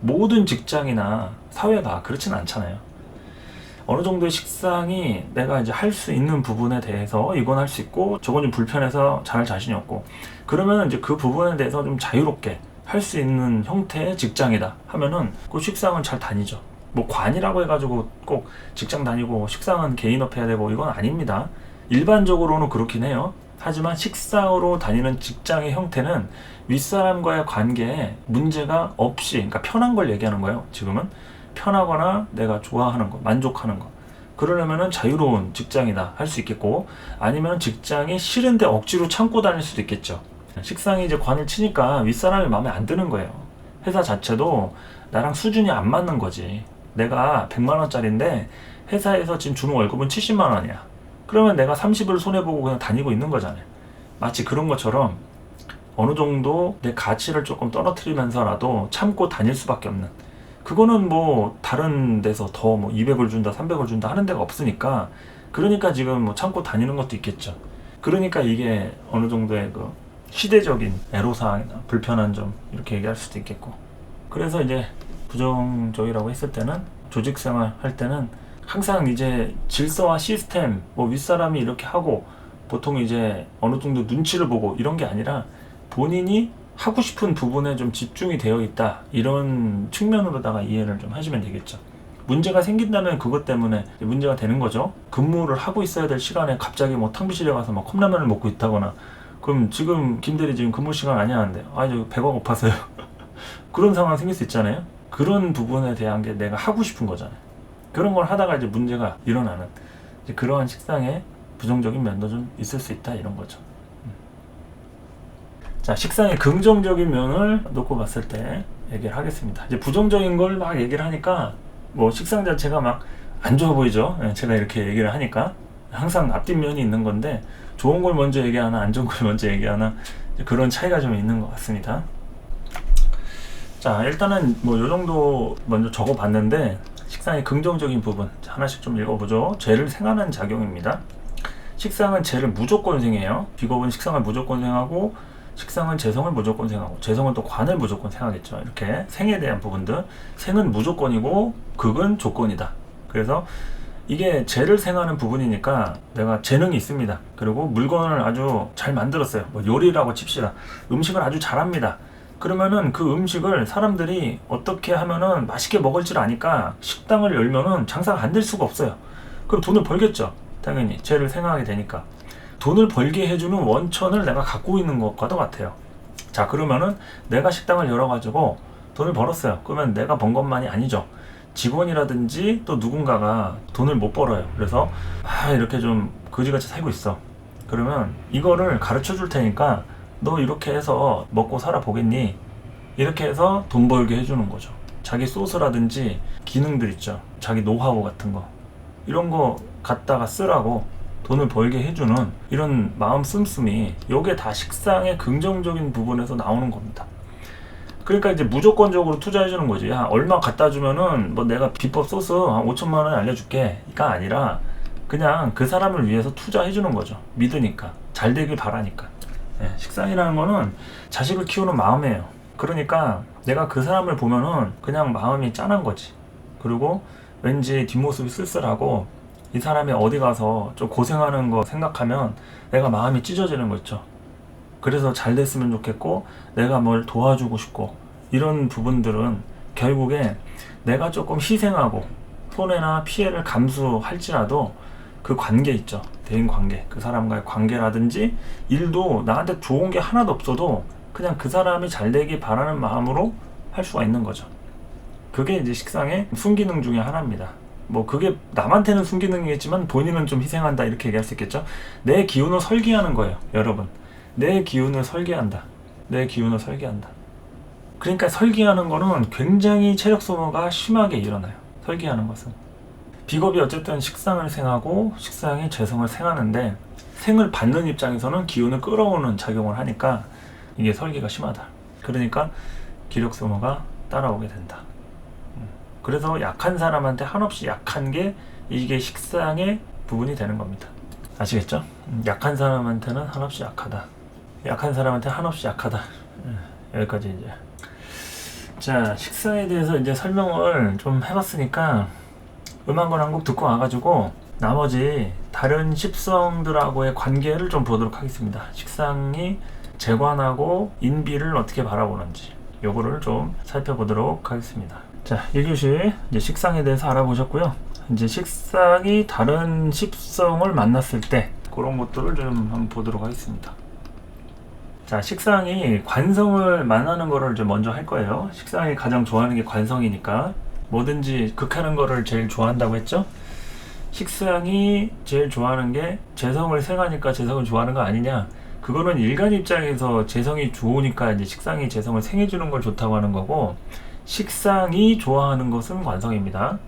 모든 직장이나 사회가 그렇진 않잖아요. 어느 정도의 식상이 내가 이제 할 수 있는 부분에 대해서 이건 할 수 있고 저건 좀 불편해서 잘할 자신이 없고, 그러면 이제 그 부분에 대해서 좀 자유롭게 할 수 있는 형태의 직장이다 하면은 그 식상은 잘 다니죠. 뭐 관이라고 해가지고 꼭 직장 다니고 식상은 개인업 해야 되고 이건 아닙니다. 일반적으로는 그렇긴 해요. 하지만 식상으로 다니는 직장의 형태는 윗사람과의 관계에 문제가 없이, 그러니까 편한 걸 얘기하는 거예요. 지금은 편하거나 내가 좋아하는 거, 만족하는 거, 그러려면은 자유로운 직장이다 할 수 있겠고, 아니면 직장이 싫은데 억지로 참고 다닐 수도 있겠죠. 식상이 이제 관을 치니까 윗사람이 마음에 안 드는 거예요. 회사 자체도 나랑 수준이 안 맞는 거지. 내가 100만 원짜리인데 회사에서 지금 주는 월급은 70만 원이야. 그러면 내가 30을 손해보고 그냥 다니고 있는 거잖아요. 마치 그런 것처럼 어느 정도 내 가치를 조금 떨어뜨리면서라도 참고 다닐 수밖에 없는, 그거는 뭐 다른 데서 더 뭐 200을 준다 300을 준다 하는 데가 없으니까, 그러니까 지금 뭐 참고 다니는 것도 있겠죠. 그러니까 이게 어느 정도의 그 시대적인 애로사항이나 불편한 점 이렇게 얘기할 수도 있겠고, 그래서 이제 부정적이라고 했을 때는 조직생활 할 때는 항상 이제 질서와 시스템, 뭐 윗사람이 이렇게 하고 보통 이제 어느 정도 눈치를 보고 이런 게 아니라 본인이 하고 싶은 부분에 좀 집중이 되어 있다, 이런 측면으로다가 이해를 좀 하시면 되겠죠. 문제가 생긴다면 그것 때문에 문제가 되는 거죠. 근무를 하고 있어야 될 시간에 갑자기 뭐 탕비실에 가서 막 컵라면을 먹고 있다거나, 그럼 지금 김대리 지금 근무 시간 아니야 하는데 아 저 배가 고파서요 그런 상황 생길 수 있잖아요. 그런 부분에 대한 게 내가 하고 싶은 거잖아요. 그런 걸 하다가 이제 문제가 일어나는, 이제 그러한 식상의 부정적인 면도 좀 있을 수 있다 이런 거죠. 자, 식상의 긍정적인 면을 놓고 봤을 때 얘기를 하겠습니다. 이제 부정적인 걸 막 얘기를 하니까 뭐 식상 자체가 막 안 좋아 보이죠? 제가 이렇게 얘기를 하니까 항상 앞뒷면이 있는 건데 좋은 걸 먼저 얘기하나 안 좋은 걸 먼저 얘기하나 그런 차이가 좀 있는 것 같습니다. 자, 일단은 뭐 요 정도 먼저 적어 봤는데 식상의 긍정적인 부분 하나씩 좀 읽어보죠. 죄를 생하는 작용입니다. 식상은 죄를 무조건 생해요. 비겁은 식상을 무조건 생하고 식상은 재성을 무조건 생하고 재성은 또 관을 무조건 생하겠죠. 이렇게 생에 대한 부분들, 생은 무조건이고 극은 조건이다. 그래서 이게 죄를 생하는 부분이니까 내가 재능이 있습니다. 그리고 물건을 아주 잘 만들었어요. 뭐 요리라고 칩시다. 음식을 아주 잘합니다. 그러면은 그 음식을 사람들이 어떻게 하면은 맛있게 먹을 줄 아니까 식당을 열면은 장사가 안 될 수가 없어요. 그럼 돈을 벌겠죠. 당연히 죄를 생하게 되니까 돈을 벌게 해주는 원천을 내가 갖고 있는 것과도 같아요. 자, 그러면은 내가 식당을 열어가지고 돈을 벌었어요. 그러면 내가 번 것만이 아니죠. 직원이라든지 또 누군가가 돈을 못 벌어요. 그래서 이렇게 좀 거지같이 살고 있어. 그러면 이거를 가르쳐 줄 테니까 너 이렇게 해서 먹고 살아 보겠니? 이렇게 해서 돈 벌게 해주는 거죠. 자기 소스라든지 기능들 있죠. 자기 노하우 같은 거 이런 거 갖다가 쓰라고 돈을 벌게 해주는 이런 마음 씀씀이 요게 다 식상의 긍정적인 부분에서 나오는 겁니다. 그러니까 이제 무조건적으로 투자해 주는 거지. 야, 얼마 갖다 주면은 뭐 내가 비법 소스 한 5천만 원 알려줄게가 아니라 그냥 그 사람을 위해서 투자해 주는 거죠. 믿으니까 잘 되길 바라니까. 식상이라는 거는 자식을 키우는 마음이에요. 그러니까 내가 그 사람을 보면은 그냥 마음이 짠한 거지. 그리고 왠지 뒷모습이 쓸쓸하고 이 사람이 어디 가서 좀 고생하는 거 생각하면 내가 마음이 찢어지는 거 있죠. 그래서 잘 됐으면 좋겠고 내가 뭘 도와주고 싶고 이런 부분들은 결국에 내가 조금 희생하고 손해나 피해를 감수할지라도 그 관계 있죠. 대인 관계, 그 사람과의 관계라든지 일도 나한테 좋은 게 하나도 없어도 그냥 그 사람이 잘 되기 바라는 마음으로 할 수가 있는 거죠. 그게 이제 식상의 순기능 중에 하나입니다. 뭐 그게 남한테는 순기능이겠지만 본인은 좀 희생한다 이렇게 얘기할 수 있겠죠. 내 기운을 설계하는 거예요, 여러분. 내 기운을 설계한다. 내 기운을 설계한다. 그러니까 설계하는 거는 굉장히 체력 소모가 심하게 일어나요. 설계하는 것은. 비겁이 어쨌든 식상을 생하고 식상이 재성을 생하는데 생을 받는 입장에서는 기운을 끌어오는 작용을 하니까 이게 설계가 심하다. 그러니까 기력 소모가 따라오게 된다. 그래서 약한 사람한테 한없이 약한 게 이게 식상의 부분이 되는 겁니다. 아시겠죠? 약한 사람한테는 한없이 약하다. 약한 사람한테 한없이 약하다. 여기까지 이제. 자, 식상에 대해서 이제 설명을 좀 해봤으니까 음악을 한 곡 듣고 와가지고 나머지 다른 십성들하고의 관계를 좀 보도록 하겠습니다. 식상이 재관하고 인비를 어떻게 바라보는지 요거를 좀 살펴보도록 하겠습니다. 자, 1교시 이제 식상에 대해서 알아보셨고요. 이제 식상이 다른 십성을 만났을 때 그런 것들을 좀 한번 보도록 하겠습니다. 자, 식상이 관성을 만나는 거를 좀 먼저 할 거예요. 식상이 가장 좋아하는 게 관성이니까 뭐든지 극하는 거를 제일 좋아한다고 했죠. 식상이 제일 좋아하는 게 재성을 생하니까 재성을 좋아하는 거 아니냐. 그거는 일간 입장에서 재성이 좋으니까 이제 식상이 재성을 생해주는 걸 좋다고 하는 거고, 식상이 좋아하는 것은 관성입니다.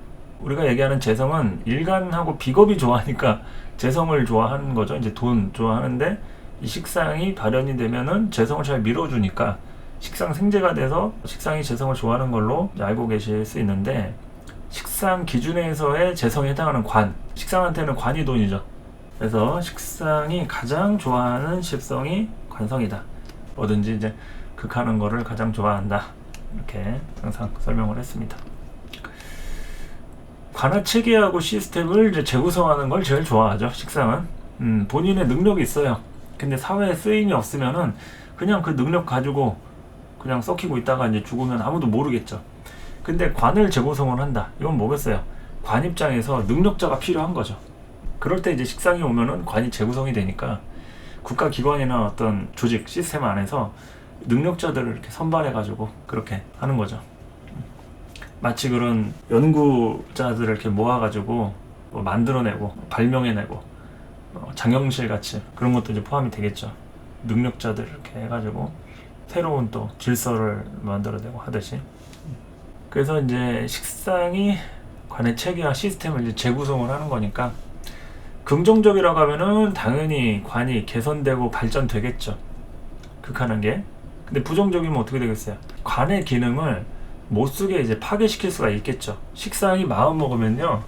우리가 얘기하는 재성은 일간하고 비겁이 좋아하니까 재성을 좋아하는 거죠. 이제 돈 좋아하는데 이 식상이 발현이 되면은 재성을 잘 밀어주니까 식상 생재가 돼서 식상이 재성을 좋아하는 걸로 알고 계실 수 있는데, 식상 기준에서의 재성에 해당하는 관, 식상한테는 관이 돈이죠. 그래서 식상이 가장 좋아하는 십성이 관성이다. 뭐든지 이제 극하는 거를 가장 좋아한다. 이렇게 항상 설명을 했습니다. 관할 체계하고 시스템을 이제 재구성하는 걸 제일 좋아하죠. 식상은 본인의 능력이 있어요. 근데 사회에 쓰임이 없으면은 그냥 그 능력 가지고 그냥 썩히고 있다가 이제 죽으면 아무도 모르겠죠. 근데 관을 재구성을 한다. 이건 뭐겠어요? 관 입장에서 능력자가 필요한 거죠. 그럴 때 이제 식상이 오면은 관이 재구성이 되니까 국가기관이나 어떤 조직, 시스템 안에서 능력자들을 이렇게 선발해가지고 그렇게 하는 거죠. 마치 그런 연구자들을 이렇게 모아가지고 뭐 만들어내고 발명해내고 장영실 같이 그런 것도 이제 포함이 되겠죠. 능력자들 이렇게 해가지고 새로운 또 질서를 만들어내고 하듯이. 그래서 이제 식상이 관의 체계와 시스템을 이제 재구성을 하는 거니까 긍정적이라고 하면은 당연히 관이 개선되고 발전되겠죠. 극한한 게. 근데 부정적이면 어떻게 되겠어요? 관의 기능을 못 쓰게 이제 파괴시킬 수가 있겠죠. 식상이 마음 먹으면요,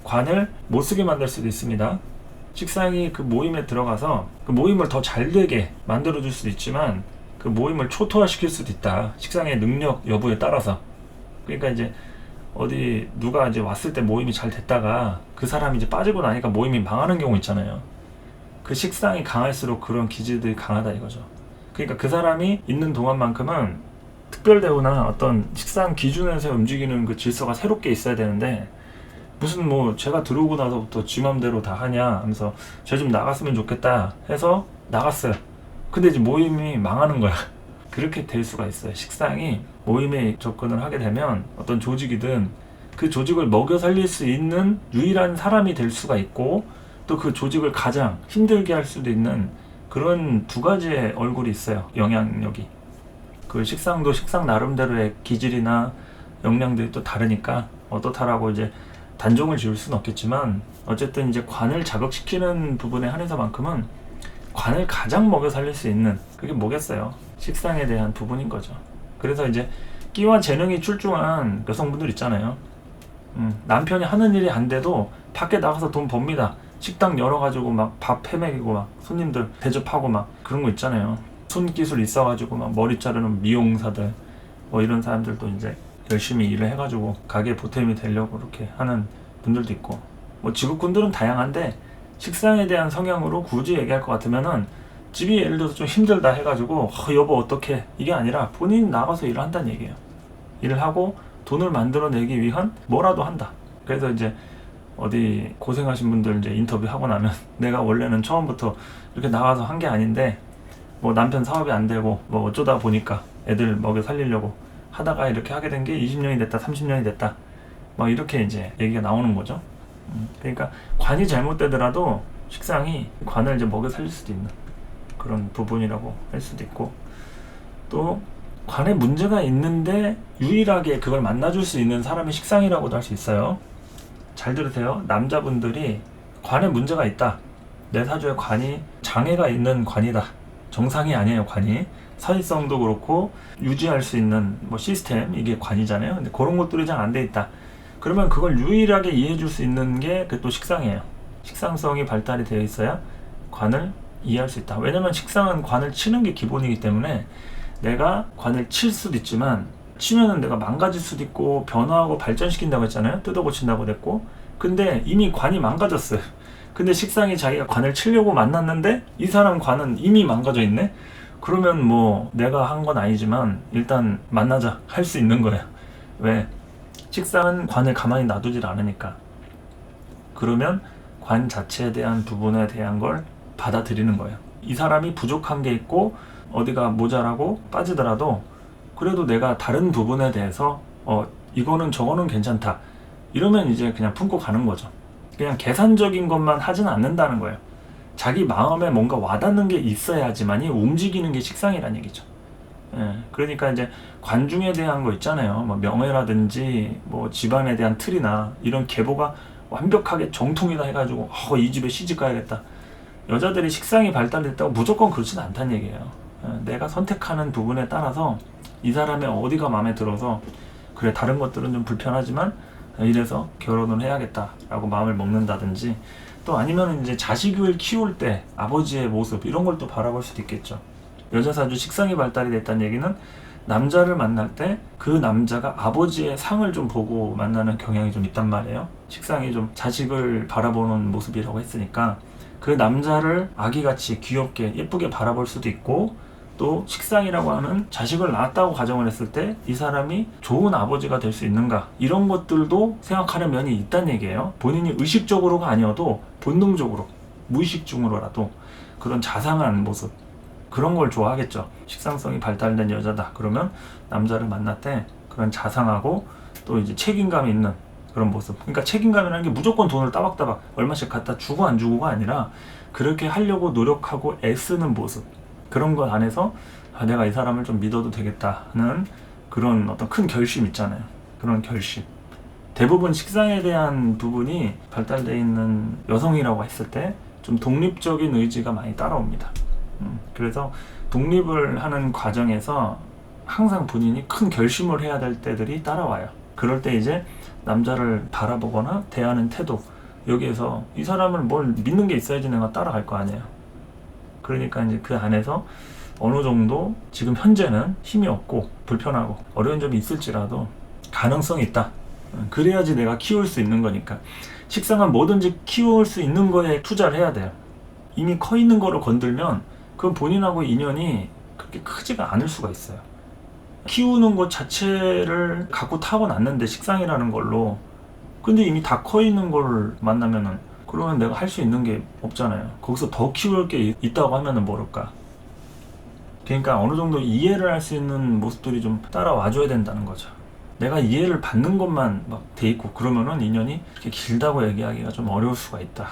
관을 못 쓰게 만들 수도 있습니다. 식상이 그 모임에 들어가서 그 모임을 더 잘 되게 만들어 줄 수도 있지만 그 모임을 초토화시킬 수도 있다. 식상의 능력 여부에 따라서. 그러니까 이제 어디 누가 이제 왔을 때 모임이 잘 됐다가 그 사람이 이제 빠지고 나니까 모임이 망하는 경우 있잖아요. 그 식상이 강할수록 그런 기질들이 강하다 이거죠. 그러니까 그 사람이 있는 동안만큼은 특별대우나 어떤 식상 기준에서 움직이는 그 질서가 새롭게 있어야 되는데, 무슨 뭐 제가 들어오고 나서부터 지 맘대로 다 하냐 하면서 쟤 좀 나갔으면 좋겠다 해서 나갔어요. 근데 이제 모임이 망하는 거야. 그렇게 될 수가 있어요. 식상이 모임에 접근을 하게 되면 어떤 조직이든 그 조직을 먹여 살릴 수 있는 유일한 사람이 될 수가 있고, 또 그 조직을 가장 힘들게 할 수도 있는 그런 두 가지의 얼굴이 있어요. 영향력이. 그 식상도 식상 나름대로의 기질이나 역량들이 또 다르니까 어떻다라고 이제 단정을 지을 수는 없겠지만, 어쨌든 이제 관을 자극시키는 부분에 한해서만큼은 관을 가장 먹여 살릴 수 있는 그게 뭐겠어요? 식상에 대한 부분인 거죠. 그래서 이제 끼와 재능이 출중한 여성분들 있잖아요. 남편이 하는 일이 안 돼도 밖에 나가서 돈 법니다. 식당 열어가지고 막 밥 해먹이고 막 손님들 대접하고 막 그런 거 있잖아요. 손기술 있어가지고 막 머리 자르는 미용사들 뭐 이런 사람들도 이제 열심히 일을 해가지고 가게 보탬이 되려고 이렇게 하는 분들도 있고, 뭐 직업군들은 다양한데 식상에 대한 성향으로 굳이 얘기할 것 같으면은 집이 예를 들어서 좀 힘들다 해가지고 여보 어떡해 이게 아니라 본인이 나가서 일을 한다는 얘기예요. 일을 하고 돈을 만들어내기 위한 뭐라도 한다. 그래서 이제 어디 고생하신 분들 이제 인터뷰하고 나면 내가 원래는 처음부터 이렇게 나가서 한 게 아닌데 뭐 남편 사업이 안 되고 뭐 어쩌다 보니까 애들 먹여 살리려고 하다가 이렇게 하게 된 게 20년이 됐다 30년이 됐다 막 이렇게 이제 얘기가 나오는 거죠. 그러니까 관이 잘못되더라도 식상이 관을 이제 먹여 살릴 수도 있는 그런 부분이라고 할 수도 있고, 또 관에 문제가 있는데 유일하게 그걸 만나줄 수 있는 사람이 식상이라고도 할 수 있어요. 잘 들으세요. 남자분들이 관에 문제가 있다, 내 사주에 관이 장애가 있는 관이다, 정상이 아니에요 관이, 사회성도 그렇고 유지할 수 있는 뭐 시스템 이게 관이잖아요. 근데 그런 것들이 잘 안 돼 있다. 그러면 그걸 유일하게 이해해 줄 수 있는 게 그 또 식상이에요. 식상성이 발달이 되어 있어야 관을 이해할 수 있다. 왜냐면 식상은 관을 치는 게 기본이기 때문에 내가 관을 칠 수도 있지만 치면은 내가 망가질 수도 있고 변화하고 발전시킨다고 했잖아요. 뜯어 고친다고 했고. 근데 이미 관이 망가졌어요. 근데 식상이 자기가 관을 치려고 만났는데 이 사람 관은 이미 망가져 있네? 그러면 뭐 내가 한 건 아니지만 일단 만나자 할 수 있는 거예요. 왜? 식상은 관을 가만히 놔두질 않으니까. 그러면 관 자체에 대한 부분에 대한 걸 받아들이는 거예요. 이 사람이 부족한 게 있고 어디가 모자라고 빠지더라도 그래도 내가 다른 부분에 대해서 이거는 저거는 괜찮다 이러면 이제 그냥 품고 가는 거죠. 그냥 계산적인 것만 하진 않는다는 거예요. 자기 마음에 뭔가 와닿는 게 있어야지만이 움직이는 게 식상이라는 얘기죠. 예, 그러니까 이제 관중에 대한 거 있잖아요. 뭐 명예라든지 뭐 집안에 대한 틀이나 이런 계보가 완벽하게 정통이다 해가지고 이 집에 시집 가야겠다. 여자들이 식상이 발달됐다고 무조건 그렇지는 않다는 얘기예요. 예, 내가 선택하는 부분에 따라서 이 사람의 어디가 마음에 들어서 그래 다른 것들은 좀 불편하지만 이래서 결혼을 해야겠다라고 마음을 먹는다든지, 또 아니면 이제 자식을 키울 때 아버지의 모습 이런 걸 또 바라볼 수도 있겠죠. 여자 사주 식상이 발달이 됐다는 얘기는 남자를 만날 때 그 남자가 아버지의 상을 좀 보고 만나는 경향이 좀 있단 말이에요. 식상이 좀 자식을 바라보는 모습이라고 했으니까 그 남자를 아기같이 귀엽게 예쁘게 바라볼 수도 있고, 또 식상이라고 하는 자식을 낳았다고 가정을 했을 때 이 사람이 좋은 아버지가 될 수 있는가 이런 것들도 생각하는 면이 있다는 얘기예요. 본인이 의식적으로가 아니어도 본능적으로 무의식 중으로라도 그런 자상한 모습 그런 걸 좋아하겠죠. 식상성이 발달된 여자다 그러면 남자를 만날 때 그런 자상하고 또 이제 책임감이 있는 그런 모습. 그러니까 책임감이라는 게 무조건 돈을 따박따박 얼마씩 갖다 주고 안 주고가 아니라 그렇게 하려고 노력하고 애쓰는 모습, 그런 것 안에서 내가 이 사람을 좀 믿어도 되겠다는 그런 어떤 큰 결심 있잖아요. 그런 결심. 대부분 식상에 대한 부분이 발달되어 있는 여성이라고 했을 때 좀 독립적인 의지가 많이 따라옵니다. 그래서 독립을 하는 과정에서 항상 본인이 큰 결심을 해야 될 때들이 따라와요. 그럴 때 이제 남자를 바라보거나 대하는 태도, 여기에서 이 사람을 뭘 믿는 게 있어야지 내가 따라갈 거 아니에요. 그러니까 이제 그 안에서 어느 정도 지금 현재는 힘이 없고 불편하고 어려운 점이 있을지라도 가능성이 있다. 그래야지 내가 키울 수 있는 거니까. 식상은 뭐든지 키울 수 있는 거에 투자를 해야 돼요. 이미 커 있는 거를 건들면 그건 본인하고 인연이 그렇게 크지가 않을 수가 있어요. 키우는 것 자체를 갖고 타고났는데 식상이라는 걸로, 근데 이미 다 커 있는 걸 만나면은 그러면 내가 할 수 있는 게 없잖아요. 거기서 더 키울 게 있다고 하면은 모를까. 그러니까 어느 정도 이해를 할 수 있는 모습들이 좀 따라와 줘야 된다는 거죠. 내가 이해를 받는 것만 막 돼 있고 그러면은 인연이 그렇게 길다고 얘기하기가 좀 어려울 수가 있다.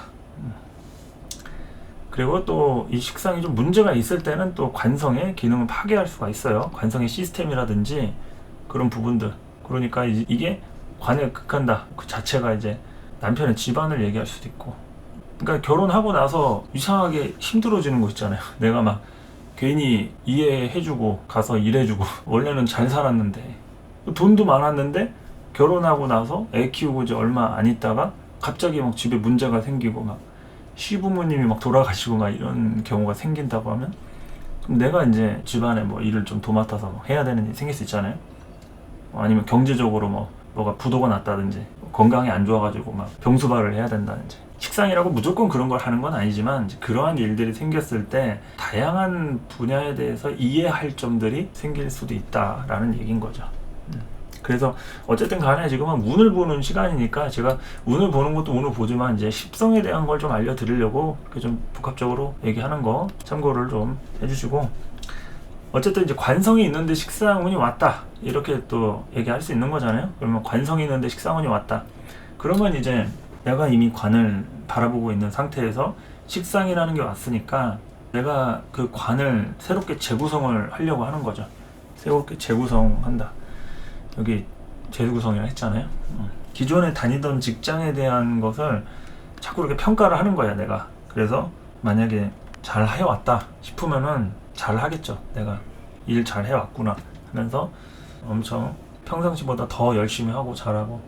그리고 또 이 식상이 좀 문제가 있을 때는 또 관성의 기능을 파괴할 수가 있어요. 관성의 시스템이라든지 그런 부분들. 그러니까 이게 관에 극한다 그 자체가 이제 남편의 집안을 얘기할 수도 있고, 그러니까 결혼하고 나서 이상하게 힘들어지는 거 있잖아요. 내가 막 괜히 이해해주고 가서 일해주고 원래는 잘 살았는데 돈도 많았는데 결혼하고 나서 애 키우고 이제 얼마 안 있다가 갑자기 막 집에 문제가 생기고 막 시부모님이 막 돌아가시고 막 이런 경우가 생긴다고 하면 그럼 내가 이제 집안에 뭐 일을 좀 도맡아서 뭐 해야 되는 일이 생길 수 있잖아요. 아니면 경제적으로 뭐가 부도가 났다든지 건강이 안 좋아가지고 막 병수발을 해야 된다든지. 식상이라고 무조건 그런 걸 하는 건 아니지만 그러한 일들이 생겼을 때 다양한 분야에 대해서 이해할 점들이 생길 수도 있다라는 얘기인 거죠. 그래서 어쨌든 간에 지금은 운을 보는 시간이니까 제가 운을 보는 것도 운을 보지만 이제 십성에 대한 걸 좀 알려드리려고 좀 복합적으로 얘기하는 거 참고를 좀 해주시고, 어쨌든 이제 관성이 있는데 식상운이 왔다 이렇게 또 얘기할 수 있는 거잖아요. 그러면 관성이 있는데 식상운이 왔다 그러면 이제 내가 이미 관을 바라보고 있는 상태에서 식상이라는 게 왔으니까 내가 그 관을 새롭게 재구성을 하려고 하는 거죠. 새롭게 재구성한다. 여기 재구성이라 했잖아요. 기존에 다니던 직장에 대한 것을 자꾸 이렇게 평가를 하는 거야 내가. 그래서 만약에 잘 해왔다 싶으면은 잘 하겠죠. 내가 일 잘 해왔구나 하면서 엄청 평상시보다 더 열심히 하고 잘하고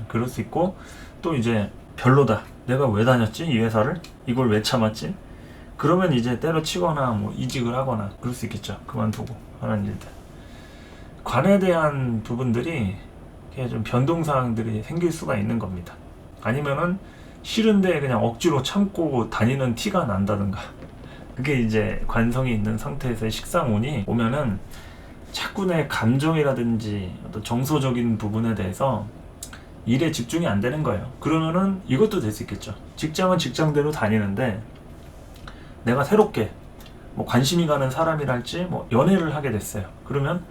그럴 수 있고, 또 이제 별로다 내가 왜 다녔지 이 회사를, 이걸 왜 참았지, 그러면 이제 때려치거나 뭐 이직을 하거나 그럴 수 있겠죠. 그만두고 하는 일들. 관에 대한 부분들이 좀 변동사항들이 생길 수가 있는 겁니다. 아니면은 싫은데 그냥 억지로 참고 다니는 티가 난다든가. 그게 이제 관성이 있는 상태에서의 식상운이 오면은 자꾸 내 감정이라든지 어떤 정서적인 부분에 대해서 일에 집중이 안 되는 거예요. 그러면은 이것도 될 수 있겠죠. 직장은 직장대로 다니는데 내가 새롭게 뭐 관심이 가는 사람이랄지 뭐 연애를 하게 됐어요. 그러면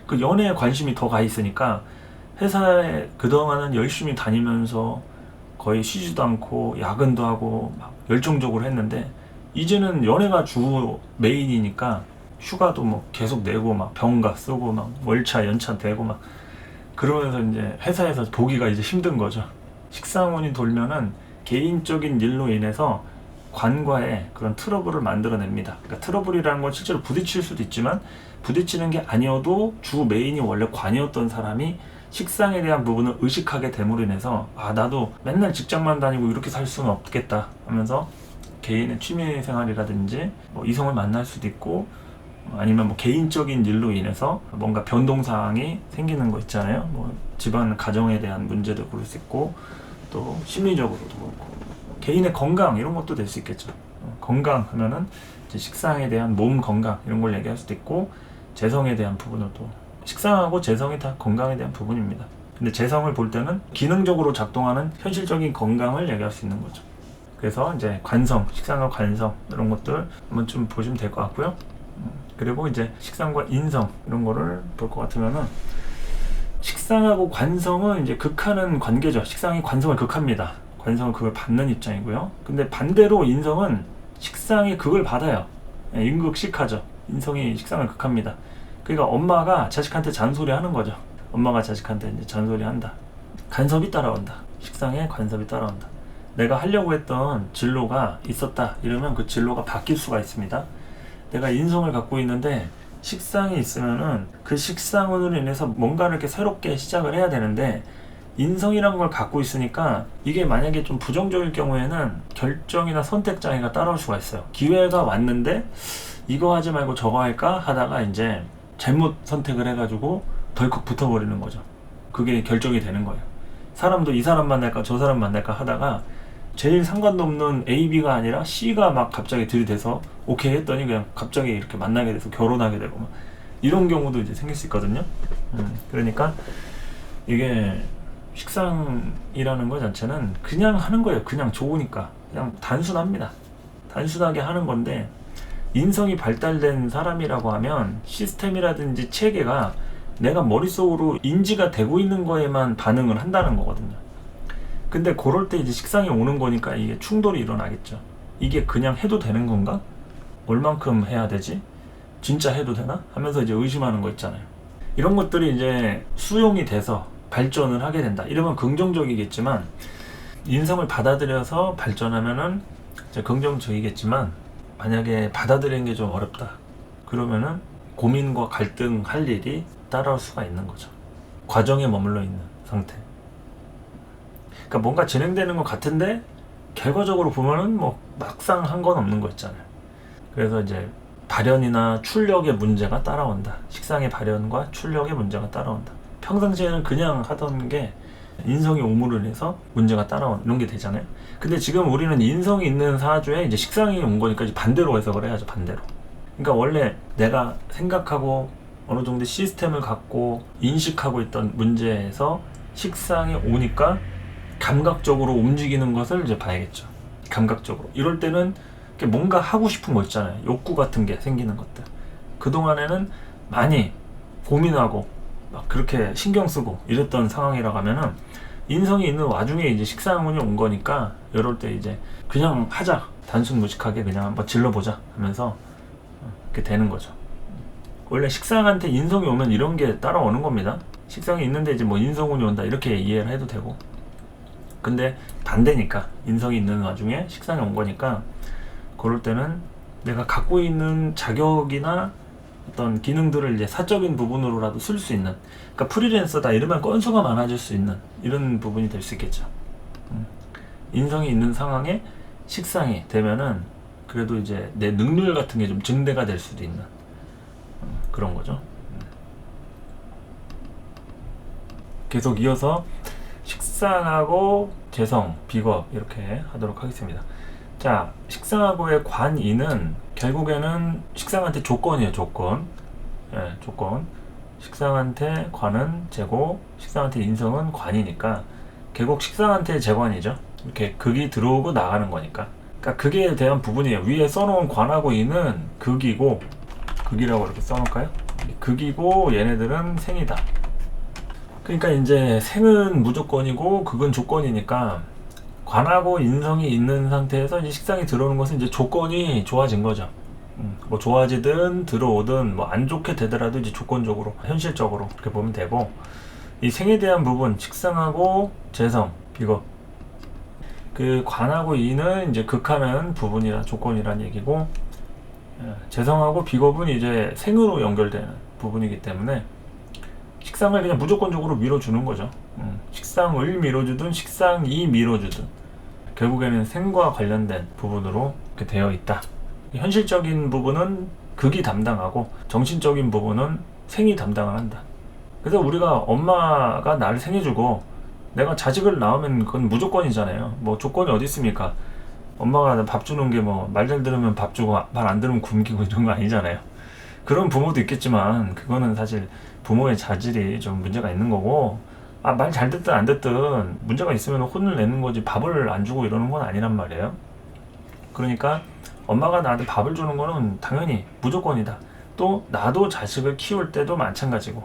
그 연애에 관심이 더 가 있으니까 회사에 그동안은 열심히 다니면서 거의 쉬지도 않고 야근도 하고 막 열정적으로 했는데 이제는 연애가 주 메인이니까 휴가도 뭐 계속 내고 막 병가 쓰고 막 월차 연차 되고 막 그러면서 이제 회사에서 보기가 이제 힘든 거죠. 식상운이 돌면은 개인적인 일로 인해서 관과의 그런 트러블을 만들어냅니다. 그러니까 트러블이라는 건 실제로 부딪힐 수도 있지만 부딪히는 게 아니어도 주 메인이 원래 관이었던 사람이 식상에 대한 부분을 의식하게 됨으로 인해서 아 나도 맨날 직장만 다니고 이렇게 살 수는 없겠다 하면서 개인의 취미생활이라든지 뭐 이성을 만날 수도 있고 아니면 뭐 개인적인 일로 인해서 뭔가 변동사항이 생기는 거 있잖아요. 뭐 집안 가정에 대한 문제도 그럴 수 있고 또 심리적으로도 그렇고 개인의 건강 이런 것도 될 수 있겠죠. 건강 하면은 이제 식상에 대한 몸 건강 이런 걸 얘기할 수도 있고 재성에 대한 부분도 식상하고 재성이 다 건강에 대한 부분입니다. 근데 재성을 볼 때는 기능적으로 작동하는 현실적인 건강을 얘기할 수 있는 거죠. 그래서 이제 관성, 식상과 관성 이런 것들 한번 좀 보시면 될 것 같고요. 그리고 이제 식상과 인성 이런 거를 볼 것 같으면은 식상하고 관성은 이제 극하는 관계죠. 식상이 관성을 극합니다. 관성은 그걸 받는 입장이고요. 근데 반대로 인성은 식상이 극을 받아요. 인극식하죠. 인성이 식상을 극합니다. 그러니까 엄마가 자식한테 잔소리 하는 거죠. 엄마가 자식한테 이제 잔소리 한다. 간섭이 따라온다. 식상에 간섭이 따라온다. 내가 하려고 했던 진로가 있었다 이러면 그 진로가 바뀔 수가 있습니다. 내가 인성을 갖고 있는데 식상이 있으면은 그 식상으로 인해서 뭔가를 이렇게 새롭게 시작을 해야 되는데, 인성이란 걸 갖고 있으니까 이게 만약에 좀 부정적일 경우에는 결정이나 선택 장애가 따라올 수가 있어요. 기회가 왔는데 이거 하지 말고 저거 할까 하다가 이제 잘못 선택을 해가지고 덜컥 붙어버리는 거죠. 그게 결정이 되는 거예요. 사람도 이 사람 만날까 저 사람 만날까 하다가 제일 상관도 없는 A, B가 아니라 C가 막 갑자기 들이대서 오케이 했더니 그냥 갑자기 이렇게 만나게 돼서 결혼하게 되고 막 이런 경우도 이제 생길 수 있거든요. 그러니까 이게 식상이라는 것 자체는 그냥 하는 거예요. 그냥 좋으니까. 그냥 단순합니다. 단순하게 하는 건데, 인성이 발달된 사람이라고 하면 시스템이라든지 체계가 내가 머릿속으로 인지가 되고 있는 거에만 반응을 한다는 거거든요. 근데 그럴 때 이제 식상이 오는 거니까 이게 충돌이 일어나겠죠. 이게 그냥 해도 되는 건가? 얼만큼 해야 되지? 진짜 해도 되나? 하면서 이제 의심하는 거 있잖아요. 이런 것들이 이제 수용이 돼서 발전을 하게 된다. 이러면 긍정적이겠지만, 인성을 받아들여서 발전하면은 이제 긍정적이겠지만, 만약에 받아들이는 게 좀 어렵다. 그러면은 고민과 갈등할 일이 따라올 수가 있는 거죠. 과정에 머물러 있는 상태. 그러니까 뭔가 진행되는 것 같은데 결과적으로 보면은 뭐 막상 한 건 없는 거 있잖아요. 그래서 이제 발현이나 출력의 문제가 따라온다. 식상의 발현과 출력의 문제가 따라온다. 평상시에는 그냥 하던 게 인성이 오므로 인해서 문제가 따라오는 이런 게 되잖아요. 근데 지금 우리는 인성이 있는 사주에 이제 식상이 온 거니까 이제 반대로 해석을 해야죠. 반대로. 그러니까 원래 내가 생각하고 어느 정도 시스템을 갖고 인식하고 있던 문제에서 식상이 오니까 감각적으로 움직이는 것을 이제 봐야겠죠. 감각적으로. 이럴 때는 뭔가 하고 싶은 거 있잖아요. 욕구 같은 게 생기는 것들. 그동안에는 많이 고민하고 막 그렇게 신경 쓰고 이랬던 상황이라고 하면은, 인성이 있는 와중에 이제 식상운이 온 거니까 이럴 때 이제 그냥 하자. 단순 무식하게 그냥 한번 질러보자 하면서 이렇게 되는 거죠. 원래 식상한테 인성이 오면 이런 게 따라오는 겁니다. 식상이 있는데 이제 뭐 인성운이 온다 이렇게 이해를 해도 되고, 근데 반대니까 인성이 있는 와중에 식상이 온 거니까 그럴 때는 내가 갖고 있는 자격이나 어떤 기능들을 이제 사적인 부분으로라도 쓸 수 있는, 그러니까 프리랜서다 이러면 건수가 많아질 수 있는 이런 부분이 될 수 있겠죠. 인성이 있는 상황에 식상이 되면은 그래도 이제 내 능률 같은 게 좀 증대가 될 수도 있는 그런 거죠. 계속 이어서 식상하고 재성, 비겁 이렇게 하도록 하겠습니다. 자, 식상하고의 관인은 결국에는 식상한테 조건이에요. 조건. 예, 조건. 식상한테 관은 재고, 식상한테 인성은 관이니까 결국 식상한테 재관이죠. 이렇게 극이 들어오고 나가는 거니까. 그러니까 극에 대한 부분이에요. 위에 써놓은 관하고 인은 극이고, 극이라고 이렇게 써놓을까요? 극이고 얘네들은 생이다. 그러니까 이제 생은 무조건이고 극은 조건이니까, 관하고 인성이 있는 상태에서 이제 식상이 들어오는 것은 이제 조건이 좋아진 거죠. 뭐 좋아지든 들어오든 뭐 안 좋게 되더라도 이제 조건적으로 현실적으로 그렇게 보면 되고, 이 생에 대한 부분 식상하고 재성, 비겁, 그 관하고 인은 이제 극하는 부분이라 조건이란 얘기고, 재성하고 비겁은 이제 생으로 연결되는 부분이기 때문에 식상을 그냥 무조건적으로 밀어주는 거죠. 식상을 밀어주든 식상이 밀어주든 결국에는 생과 관련된 부분으로 이렇게 되어 있다. 현실적인 부분은 극이 담당하고 정신적인 부분은 생이 담당을 한다. 그래서 우리가 엄마가 나를 생해주고 내가 자식을 낳으면 그건 무조건이잖아요. 뭐 조건이 어디 있습니까? 엄마가 밥 주는 게 뭐 말 잘 들으면 밥 주고 말 안 들으면 굶기고 이런 거 아니잖아요. 그런 부모도 있겠지만 그거는 사실 부모의 자질이 좀 문제가 있는 거고, 말 잘 듣든 안 듣든 문제가 있으면 혼을 내는 거지 밥을 안 주고 이러는 건 아니란 말이에요. 그러니까 엄마가 나한테 밥을 주는 거는 당연히 무조건이다. 또 나도 자식을 키울 때도 마찬가지고,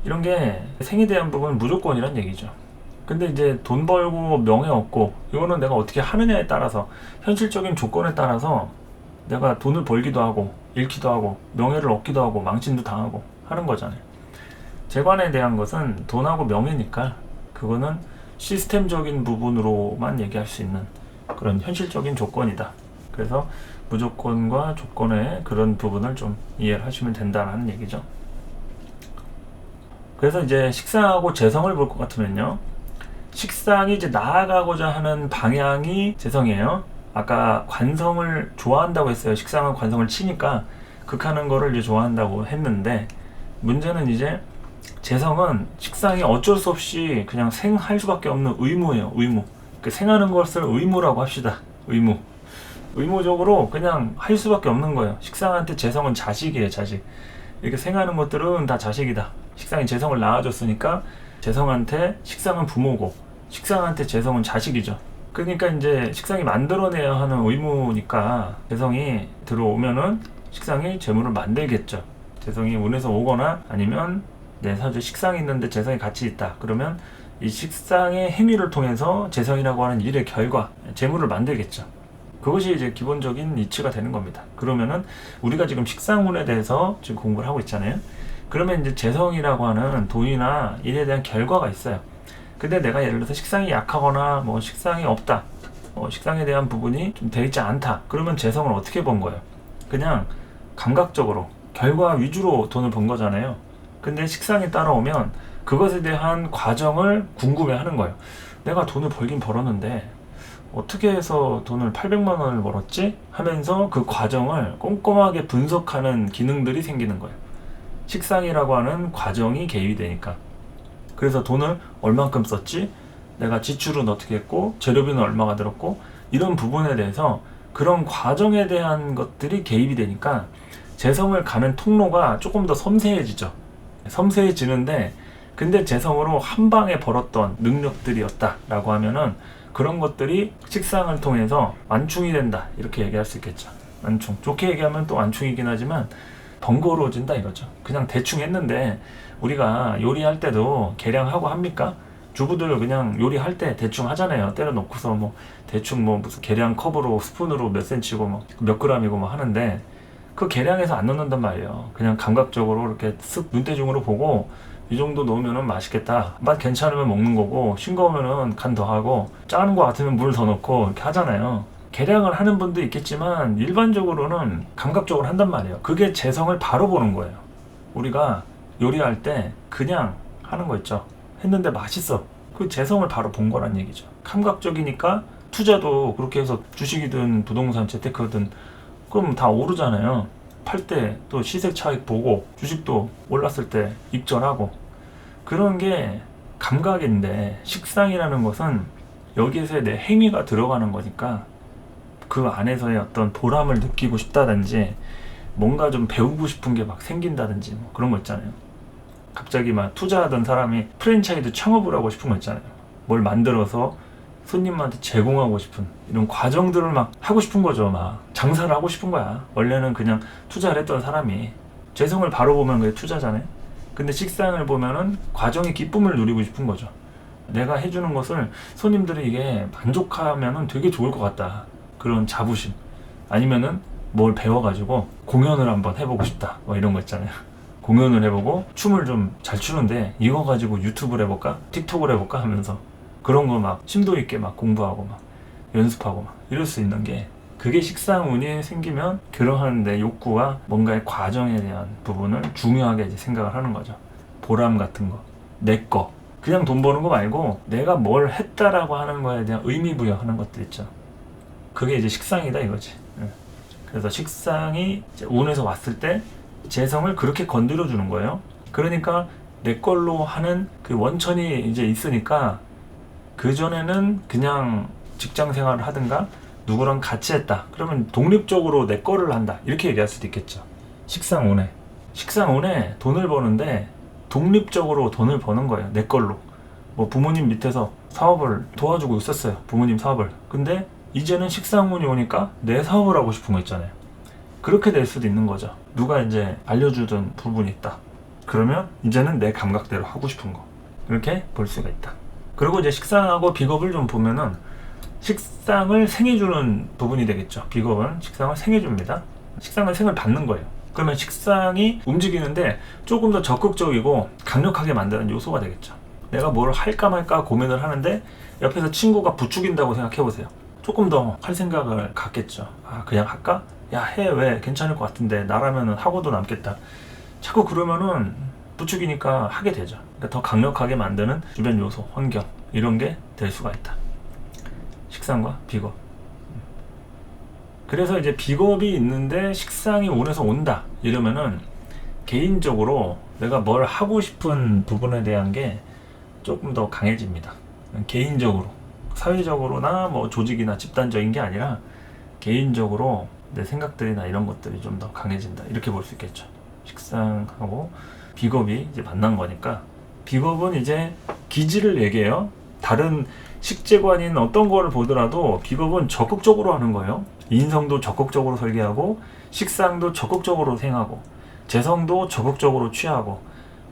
이런 게 생에 대한 부분은 무조건이란 얘기죠. 근데 이제 돈 벌고 명예 얻고 이거는 내가 어떻게 하느냐에 따라서, 현실적인 조건에 따라서 내가 돈을 벌기도 하고 잃기도 하고 명예를 얻기도 하고 망신도 당하고 하는 거잖아요. 재관에 대한 것은 돈하고 명예니까 그거는 시스템적인 부분으로만 얘기할 수 있는 그런 현실적인 조건이다. 그래서 무조건과 조건의 그런 부분을 좀 이해를 하시면 된다는 얘기죠. 그래서 이제 식상하고 재성을 볼 것 같으면요, 식상이 이제 나아가고자 하는 방향이 재성이에요. 아까 관성을 좋아한다고 했어요. 식상은 관성을 치니까 극하는 거를 이제 좋아한다고 했는데, 문제는 이제 재성은 식상이 어쩔 수 없이 그냥 생할 수밖에 없는 의무예요. 의무. 그 생하는 것을 의무라고 합시다. 의무. 의무적으로 그냥 할 수밖에 없는 거예요. 식상한테 재성은 자식이에요. 자식. 이렇게 생하는 것들은 다 자식이다. 식상이 재성을 낳아줬으니까 재성한테 식상은 부모고 식상한테 재성은 자식이죠. 그러니까 이제 식상이 만들어내야 하는 의무니까 재성이 들어오면은 식상이 재물을 만들겠죠. 재성이 운에서 오거나 아니면 내 사주에 식상이 있는데 재성이 같이 있다. 그러면 이 식상의 행위를 통해서 재성이라고 하는 일의 결과, 재물을 만들겠죠. 그것이 이제 기본적인 이치가 되는 겁니다. 그러면은 우리가 지금 식상운에 대해서 지금 공부를 하고 있잖아요. 그러면 이제 재성이라고 하는 돈이나 일에 대한 결과가 있어요. 근데 내가 예를 들어서 식상이 약하거나 뭐 식상이 없다, 식상에 대한 부분이 좀 되어 있지 않다. 그러면 재성을 어떻게 번 거예요? 그냥 감각적으로 결과 위주로 돈을 번 거잖아요. 근데 식상이 따라오면 그것에 대한 과정을 궁금해하는 거예요. 내가 돈을 벌긴 벌었는데 어떻게 해서 돈을 800만 원을 벌었지? 하면서 그 과정을 꼼꼼하게 분석하는 기능들이 생기는 거예요. 식상이라고 하는 과정이 개입이 되니까. 그래서 돈을 얼만큼 썼지? 내가 지출은 어떻게 했고 재료비는 얼마가 들었고, 이런 부분에 대해서 그런 과정에 대한 것들이 개입이 되니까 재성을 가는 통로가 조금 더 섬세해지죠. 섬세해지는데, 근데 재성으로 한 방에 벌었던 능력들이었다라고 하면은 그런 것들이 식상을 통해서 완충이 된다, 이렇게 얘기할 수 있겠죠. 완충. 좋게 얘기하면 또 완충이긴 하지만 번거로워진다 이거죠. 그냥 대충 했는데, 우리가 요리할 때도 계량하고 합니까? 주부들 그냥 요리할 때 대충 하잖아요. 때려 놓고서 뭐 대충 뭐 무슨 계량 컵으로 스푼으로 몇 센치고 뭐 몇 그램이고 뭐 하는데, 그 계량해서 안 넣는단 말이에요. 그냥 감각적으로 이렇게 쓱 눈대중으로 보고 이 정도 넣으면 맛있겠다, 맛 괜찮으면 먹는 거고, 싱거우면 간 더하고, 짜는 거 같으면 물 더 넣고 이렇게 하잖아요. 계량을 하는 분도 있겠지만 일반적으로는 감각적으로 한단 말이에요. 그게 재성을 바로 보는 거예요. 우리가 요리할 때 그냥 하는 거 있죠. 했는데 맛있어. 그 재성을 바로 본 거란 얘기죠. 감각적이니까 투자도 그렇게 해서 주식이든 부동산 재테크든 그럼 다 오르잖아요. 팔 때 또 시세 차익 보고, 주식도 올랐을 때 입절하고, 그런 게 감각인데, 식상이라는 것은 여기에서의 내 행위가 들어가는 거니까 그 안에서의 어떤 보람을 느끼고 싶다든지 뭔가 좀 배우고 싶은 게 막 생긴다든지 뭐 그런 거 있잖아요. 갑자기 막 투자하던 사람이 프랜차이즈 창업을 하고 싶은 거 있잖아요. 뭘 만들어서 손님한테 제공하고 싶은 이런 과정들을 막 하고 싶은 거죠. 막 장사를 하고 싶은 거야. 원래는 그냥 투자를 했던 사람이 재성을 바로 보면 그게 투자잖아요. 근데 식상을 보면은 과정의 기쁨을 누리고 싶은 거죠. 내가 해주는 것을 손님들이 이게 만족하면은 되게 좋을 것 같다, 그런 자부심. 아니면은 뭘 배워가지고 공연을 한번 해보고 싶다, 뭐 이런 거 있잖아요. 공연을 해보고 춤을 좀 잘 추는데 이거 가지고 유튜브를 해볼까? 틱톡을 해볼까? 하면서 그런 거 막 심도 있게 막 공부하고 막 연습하고 막 이럴 수 있는 게, 그게 식상운이 생기면 그러한 내 욕구와 뭔가의 과정에 대한 부분을 중요하게 이제 생각을 하는 거죠. 보람 같은 거, 내 거. 그냥 돈 버는 거 말고 내가 뭘 했다라고 하는 거에 대한 의미 부여하는 것들 있죠. 그게 이제 식상이다 이거지. 그래서 식상이 이제 운에서 왔을 때 재성을 그렇게 건드려 주는 거예요. 그러니까 내 걸로 하는 그 원천이 이제 있으니까, 그전에는 그냥 직장 생활을 하든가 누구랑 같이 했다 그러면 독립적으로 내 거를 한다, 이렇게 얘기할 수도 있겠죠. 식상운에 돈을 버는데 독립적으로 돈을 버는 거예요. 내 걸로. 뭐 부모님 밑에서 사업을 도와주고 있었어요. 부모님 사업을. 근데 이제는 식상운이 오니까 내 사업을 하고 싶은 거 있잖아요. 그렇게 될 수도 있는 거죠. 누가 이제 알려주던 부분이 있다. 그러면 이제는 내 감각대로 하고 싶은 거. 이렇게 볼 수가 있다. 그리고 이제 식상하고 비겁을 좀 보면은, 식상을 생해주는 부분이 되겠죠. 비겁은 식상을 생해줍니다. 식상은 생을 받는 거예요. 그러면 식상이 움직이는데 조금 더 적극적이고 강력하게 만드는 요소가 되겠죠. 내가 뭘 할까 말까 고민을 하는데 옆에서 친구가 부추긴다고 생각해보세요. 조금 더 할 생각을 갖겠죠. 아, 그냥 할까? 야, 해. 왜? 괜찮을 것 같은데 나라면은 하고도 남겠다. 자꾸 그러면은 부추기니까 하게 되죠. 그러니까 더 강력하게 만드는 주변 요소, 환경 이런 게 될 수가 있다. 식상과 비겁. 그래서 이제 비겁이 있는데 식상이 운에서 온다 이러면은 개인적으로 내가 뭘 하고 싶은 부분에 대한 게 조금 더 강해집니다. 개인적으로, 사회적으로나 뭐 조직이나 집단적인 게 아니라 개인적으로 내 생각들이나 이런 것들이 좀 더 강해진다 이렇게 볼 수 있겠죠. 식상하고 비겁이 이제 만난 거니까, 비겁은 이제 기질을 얘기해요. 다른 식재관인 어떤 거를 보더라도 비겁은 적극적으로 하는 거예요. 인성도 적극적으로 설계하고 식상도 적극적으로 생하고 재성도 적극적으로 취하고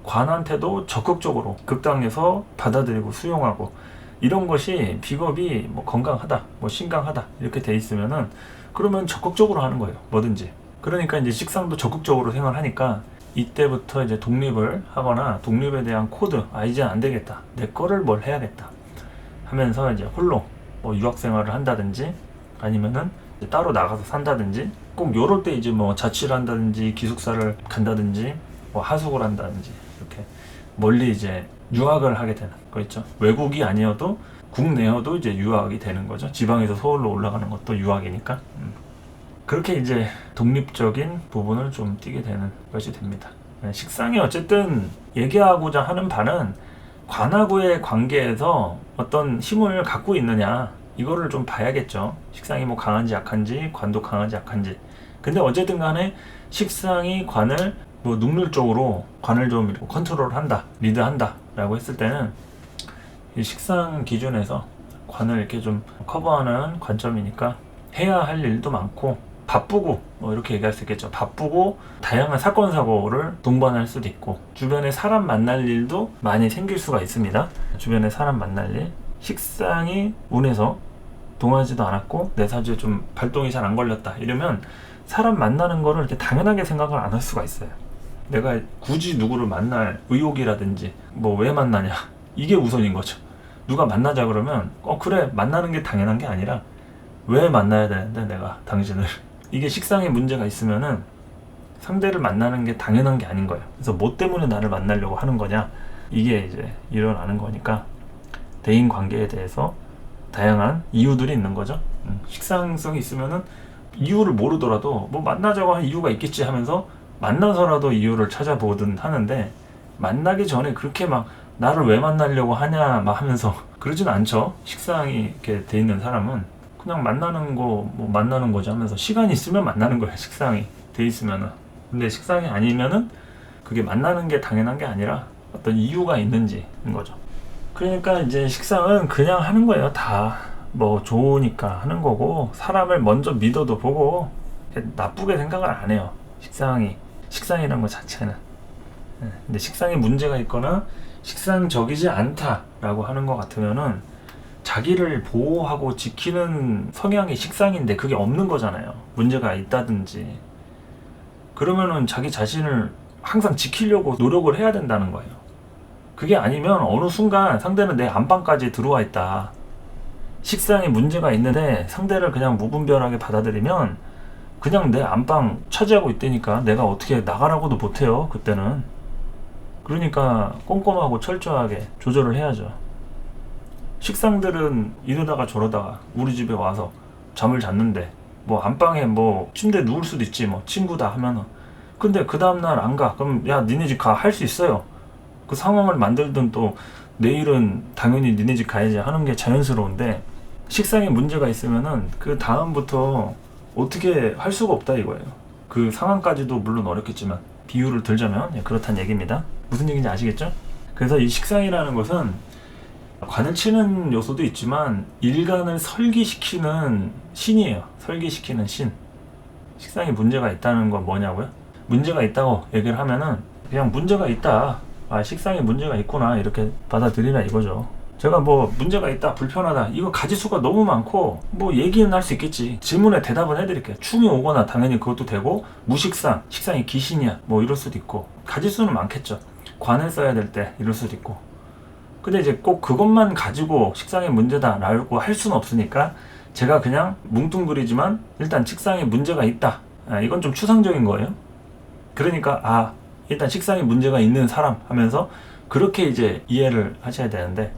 관한테도 적극적으로 극당에서 받아들이고 수용하고, 이런 것이 비겁이 뭐 건강하다, 뭐 신강하다 이렇게 돼 있으면은 그러면 적극적으로 하는 거예요. 뭐든지. 그러니까 이제 식상도 적극적으로 생활하니까 이때부터 이제 독립을 하거나 독립에 대한 코드, 아 이제 안 되겠다, 내 거를 뭘 해야겠다 하면서 이제 홀로 뭐 유학 생활을 한다든지 아니면은 이제 따로 나가서 산다든지, 꼭 요럴 때 이제 뭐 자취를 한다든지 기숙사를 간다든지 뭐 하숙을 한다든지 이렇게 멀리 이제 유학을 하게 되는 거 있죠. 외국이 아니어도 국내여도 이제 유학이 되는 거죠. 지방에서 서울로 올라가는 것도 유학이니까. 그렇게 이제 독립적인 부분을 좀 띄게 되는 것이 됩니다. 식상이 어쨌든 얘기하고자 하는 바는 관하고의 관계에서 어떤 힘을 갖고 있느냐 이거를 좀 봐야겠죠. 식상이 뭐 강한지 약한지, 관도 강한지 약한지. 근데 어쨌든 간에 식상이 관을 뭐 능률적으로 관을 좀 컨트롤한다, 리드한다 라고 했을 때는 이 식상 기준에서 관을 이렇게 좀 커버하는 관점이니까 해야 할 일도 많고 바쁘고 뭐 이렇게 얘기할 수 있겠죠. 바쁘고 다양한 사건 사고를 동반할 수도 있고 주변에 사람 만날 일도 많이 생길 수가 있습니다. 주변에 사람 만날 일, 식상이 운에서 동하지도 않았고 내 사주에 좀 발동이 잘 안 걸렸다 이러면 사람 만나는 거를 이렇게 당연하게 생각을 안 할 수가 있어요. 내가 굳이 누구를 만날 의욕이라든지 뭐 왜 만나냐 이게 우선인 거죠. 누가 만나자 그러면 그래 만나는 게 당연한 게 아니라 왜 만나야 되는데 내가 당신을, 이게 식상에 문제가 있으면은 상대를 만나는 게 당연한 게 아닌 거예요. 그래서 뭐 때문에 나를 만나려고 하는 거냐 이게 이제 일어나는 거니까 대인 관계에 대해서 다양한 이유들이 있는 거죠. 식상성이 있으면은 이유를 모르더라도 뭐 만나자고 한 이유가 있겠지 하면서 만나서라도 이유를 찾아보든 하는데, 만나기 전에 그렇게 막 나를 왜 만나려고 하냐 막 하면서 그러진 않죠. 식상이 이렇게 돼 있는 사람은 그냥 만나는 거 뭐 만나는 거지 하면서 시간이 있으면 만나는 거예요. 식상이 돼 있으면은. 근데 식상이 아니면은 그게 만나는 게 당연한 게 아니라 어떤 이유가 있는지인 거죠. 그러니까 이제 식상은 그냥 하는 거예요. 다 뭐 좋으니까 하는 거고, 사람을 먼저 믿어도 보고 나쁘게 생각을 안 해요. 식상이라는 것 자체는. 근데 식상에 문제가 있거나 식상적이지 않다라고 하는 것 같으면은 자기를 보호하고 지키는 성향이 식상인데 그게 없는 거잖아요. 문제가 있다든지. 그러면은 자기 자신을 항상 지키려고 노력을 해야 된다는 거예요. 그게 아니면 어느 순간 상대는 내 안방까지 들어와 있다. 식상에 문제가 있는데 상대를 그냥 무분별하게 받아들이면 그냥 내 안방 차지하고 있다니까 내가 어떻게 나가라고도 못해요. 그때는. 그러니까 꼼꼼하고 철저하게 조절을 해야죠. 식상들은 이러다가 저러다가 우리 집에 와서 잠을 잤는데 뭐 안방에 뭐 침대에 누울 수도 있지 뭐 친구다 하면은, 근데 그 다음날 안 가. 그럼 야 니네 집 가. 할 수 있어요. 그 상황을 만들든 또 내일은 당연히 니네 집 가야지 하는 게 자연스러운데, 식상에 문제가 있으면은 그 다음부터 어떻게 할 수가 없다 이거예요. 그 상황까지도 물론 어렵겠지만 비유를 들자면 그렇다는 얘기입니다. 무슨 얘기인지 아시겠죠? 그래서 이 식상이라는 것은 관을 치는 요소도 있지만 일간을 설기시키는 신이에요. 설기시키는 신. 식상에 문제가 있다는 건 뭐냐고요? 문제가 있다고 얘기를 하면은 그냥 문제가 있다, 아 식상에 문제가 있구나 이렇게 받아들이라 이거죠. 제가 뭐 문제가 있다, 불편하다, 이거 가지수가 너무 많고 뭐 얘기는 할 수 있겠지. 질문에 대답은 해드릴게요. 충이 오거나 당연히 그것도 되고, 무식상, 식상이 귀신이야 뭐 이럴 수도 있고, 가지수는 많겠죠. 관을 써야 될 때 이럴 수도 있고. 근데 이제 꼭 그것만 가지고 식상의 문제다라고 할 수는 없으니까 제가 그냥 뭉뚱그리지만 일단 식상에 문제가 있다. 이건 좀 추상적인 거예요. 그러니까 일단 식상에 문제가 있는 사람 하면서 그렇게 이제 이해를 하셔야 되는데,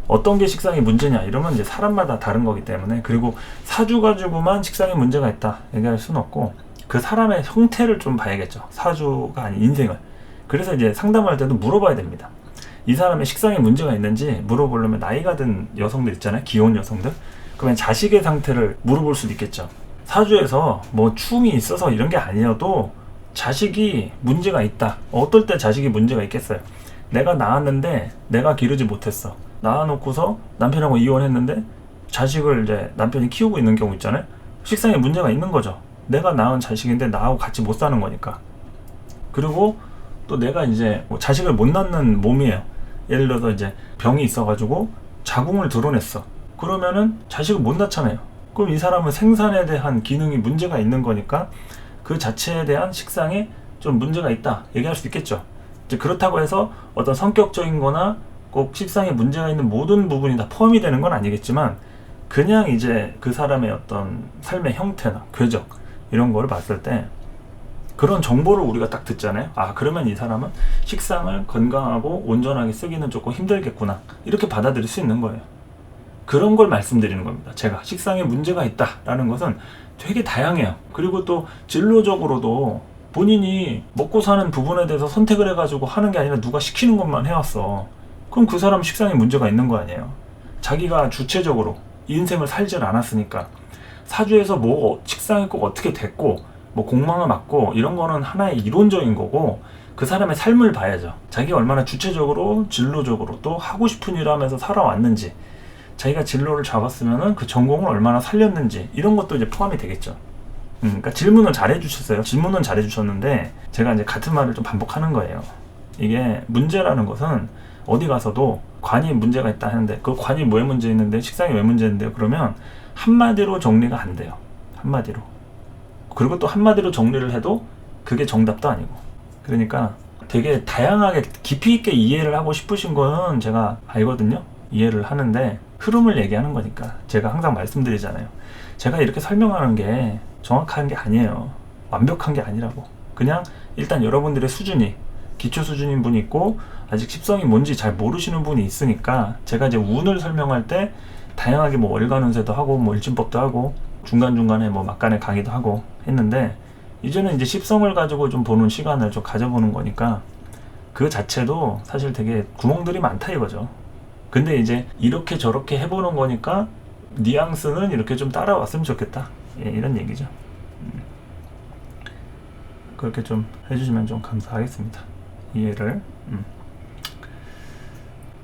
어떤 게 식상의 문제냐 이러면 이제 사람마다 다른 거기 때문에, 그리고 사주 가지고만 식상에 문제가 있다 얘기할 수는 없고 그 사람의 형태를 좀 봐야겠죠. 사주가 아닌 인생을. 그래서 이제 상담할 때도 물어봐야 됩니다. 이 사람의 식상에 문제가 있는지 물어보려면 나이가 든 여성들 있잖아요. 기혼 여성들. 그러면 자식의 상태를 물어볼 수도 있겠죠. 사주에서 뭐 충이 있어서 이런 게 아니어도 자식이 문제가 있다. 어떨 때 자식이 문제가 있겠어요. 내가 낳았는데 내가 기르지 못했어. 낳아놓고서 남편하고 이혼했는데 자식을 이제 남편이 키우고 있는 경우 있잖아요. 식상에 문제가 있는 거죠. 내가 낳은 자식인데 나하고 같이 못 사는 거니까. 그리고 또 내가 이제 뭐 자식을 못 낳는 몸이에요. 예를 들어서 이제 병이 있어가지고 자궁을 드러냈어. 그러면은 자식을 못 낳잖아요. 그럼 이 사람은 생산에 대한 기능이 문제가 있는 거니까 그 자체에 대한 식상에 좀 문제가 있다 얘기할 수 있겠죠. 이제 그렇다고 해서 어떤 성격적인 거나 꼭 식상에 문제가 있는 모든 부분이 다 포함이 되는 건 아니겠지만, 그냥 이제 그 사람의 어떤 삶의 형태나 궤적 이런 거를 봤을 때 그런 정보를 우리가 딱 듣잖아요. 그러면 이 사람은 식상을 건강하고 온전하게 쓰기는 조금 힘들겠구나 이렇게 받아들일 수 있는 거예요. 그런 걸 말씀드리는 겁니다. 제가 식상에 문제가 있다라는 것은 되게 다양해요. 그리고 또 진로적으로도 본인이 먹고 사는 부분에 대해서 선택을 해가지고 하는 게 아니라 누가 시키는 것만 해왔어. 그럼 그 사람 식상에 문제가 있는 거 아니에요. 자기가 주체적으로 인생을 살질 않았으니까. 사주에서 뭐 식상이 꼭 어떻게 됐고 뭐 공망을 맞고 이런 거는 하나의 이론적인 거고, 그 사람의 삶을 봐야죠. 자기가 얼마나 주체적으로 진로적으로 또 하고 싶은 일을 하면서 살아왔는지, 자기가 진로를 잡았으면은 그 전공을 얼마나 살렸는지 이런 것도 이제 포함이 되겠죠. 그러니까 질문은 잘해주셨어요. 질문은 잘해주셨는데 제가 이제 같은 말을 좀 반복하는 거예요. 이게 문제라는 것은 어디 가서도 관이 문제가 있다 하는데 그 관이 왜 문제 있는데 식상이 왜 문제 있는데요? 그러면 한마디로 정리가 안 돼요. 한마디로. 그리고 또 한마디로 정리를 해도 그게 정답도 아니고. 그러니까 되게 다양하게 깊이 있게 이해를 하고 싶으신 거는 제가 알거든요. 이해를 하는데 흐름을 얘기하는 거니까 제가 항상 말씀드리잖아요. 제가 이렇게 설명하는 게 정확한 게 아니에요. 완벽한 게 아니라고. 그냥 일단 여러분들의 수준이 기초 수준인 분이 있고 아직 십성이 뭔지 잘 모르시는 분이 있으니까 제가 이제 운을 설명할 때 다양하게 뭐 월간 운세도 하고 뭐 일진법도 하고 중간중간에 뭐 막간에 강의도 하고 했는데, 이제는 이제 십성을 가지고 좀 보는 시간을 좀 가져보는 거니까 그 자체도 사실 되게 구멍들이 많다 이거죠. 근데 이제 이렇게 저렇게 해보는 거니까 뉘앙스는 이렇게 좀 따라왔으면 좋겠다, 이런 얘기죠. 그렇게 좀 해주시면 좀 감사하겠습니다. 이해를.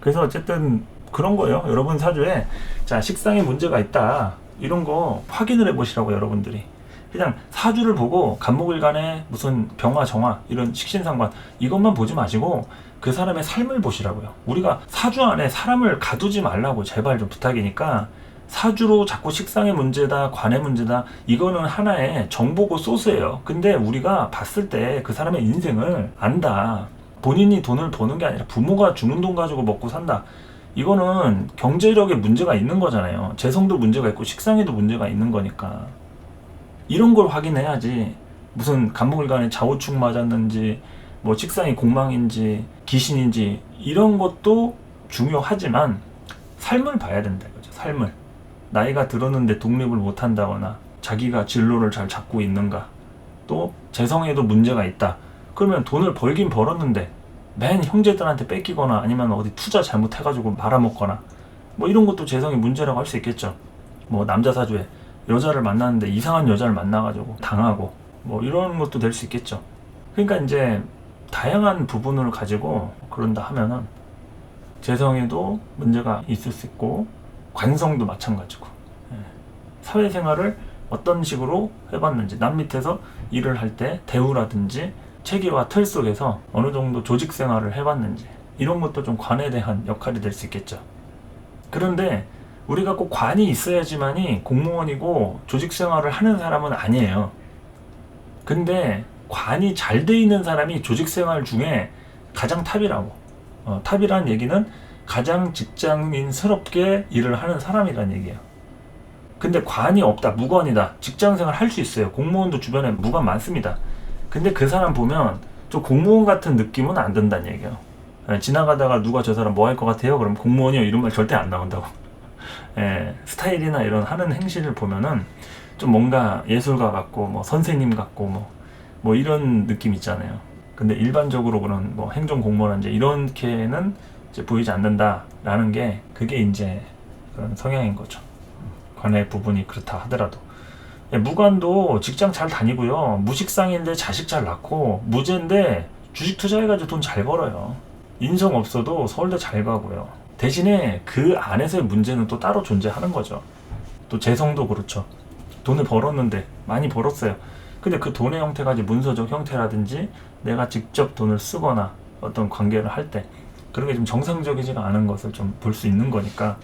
그래서 어쨌든 그런 거예요. 여러분 사주에 자 식상에 문제가 있다 이런 거 확인을 해보시라고. 여러분들이 그냥 사주를 보고 간목일간에 무슨 병화 정화 이런 식신상관 이것만 보지 마시고 그 사람의 삶을 보시라고요. 우리가 사주 안에 사람을 가두지 말라고 제발 좀 부탁이니까, 사주로 자꾸 식상의 문제다 관의 문제다 이거는 하나의 정보고 소스예요. 근데 우리가 봤을 때 그 사람의 인생을 안다. 본인이 돈을 버는 게 아니라 부모가 주는 돈 가지고 먹고 산다. 이거는 경제력에 문제가 있는 거잖아요. 재성도 문제가 있고 식상에도 문제가 있는 거니까 이런 걸 확인해야지. 무슨 간목일간에 좌우축 맞았는지 뭐 식상이 공망인지 귀신인지 이런 것도 중요하지만 삶을 봐야 된다 이거죠. 삶을. 나이가 들었는데 독립을 못한다거나 자기가 진로를 잘 잡고 있는가, 또 재성에도 문제가 있다. 그러면 돈을 벌긴 벌었는데 맨 형제들한테 뺏기거나 아니면 어디 투자 잘못해가지고 말아먹거나 뭐 이런 것도 재성의 문제라고 할 수 있겠죠. 뭐 남자 사주에 여자를 만났는데 이상한 여자를 만나가지고 당하고 뭐 이런 것도 될 수 있겠죠. 그러니까 이제 다양한 부분을 가지고 그런다 하면은 재성에도 문제가 있을 수 있고 관성도 마찬가지고, 사회생활을 어떤 식으로 해봤는지, 남 밑에서 일을 할 때 대우라든지 체계와 틀 속에서 어느 정도 조직 생활을 해봤는지 이런 것도 좀 관에 대한 역할이 될 수 있겠죠. 그런데 우리가 꼭 관이 있어야지만이 공무원이고 조직 생활을 하는 사람은 아니에요. 근데 관이 잘 돼 있는 사람이 조직 생활 중에 가장 탑이라고. 탑이라는 얘기는 가장 직장인스럽게 일을 하는 사람이란 얘기예요. 근데 관이 없다, 무관이다. 직장생활 할 수 있어요. 공무원도 주변에 무관 많습니다. 근데 그 사람 보면 좀 공무원 같은 느낌은 안 든다는 얘기예요. 지나가다가 누가 저 사람 뭐 할 것 같아요? 그럼 공무원이요 이런 말 절대 안 나온다고. 스타일이나 이런 하는 행실을 보면은 좀 뭔가 예술가 같고 뭐 선생님 같고 뭐 이런 느낌 있잖아요. 근데 일반적으로 그런 뭐 행정 공무원 이제 이렇게는 이제 보이지 않는다라는 게 그게 이제 그런 성향인 거죠. 관의 부분이 그렇다 하더라도. 무관도 직장 잘 다니고요. 무식상인데 자식 잘 낳고, 무죄인데 주식 투자해가지고 돈 잘 벌어요. 인성 없어도 서울대 잘 가고요. 대신에 그 안에서의 문제는 또 따로 존재하는 거죠. 또 재성도 그렇죠. 돈을 벌었는데 많이 벌었어요. 근데 그 돈의 형태가 이제 문서적 형태라든지 내가 직접 돈을 쓰거나 어떤 관계를 할 때 그런 게 좀 정상적이지가 않은 것을 좀 볼 수 있는 거니까,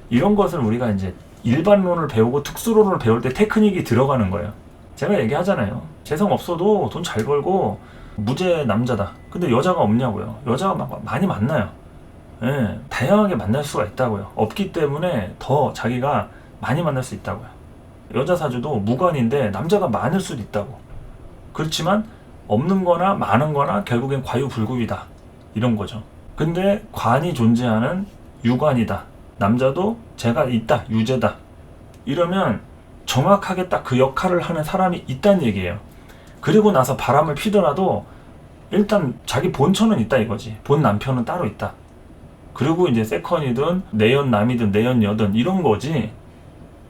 이런 것을 우리가 이제 일반론을 배우고 특수론을 배울 때 테크닉이 들어가는 거예요. 제가 얘기하잖아요. 재성 없어도 돈 잘 벌고 무죄 남자다. 근데 여자가 없냐고요. 여자가 많이 만나요. 다양하게 만날 수가 있다고요. 없기 때문에 더 자기가 많이 만날 수 있다고요. 여자 사주도 무관인데 남자가 많을 수도 있다고. 그렇지만 없는 거나 많은 거나 결국엔 과유불급이다. 이런 거죠. 근데 관이 존재하는 유관이다. 남자도 제가 있다. 유죄다. 이러면 정확하게 딱 그 역할을 하는 사람이 있다는 얘기예요. 그리고 나서 바람을 피더라도 일단 자기 본처는 있다 이거지. 본 남편은 따로 있다. 그리고 이제 세컨이든 내연남이든 내연여든 이런 거지.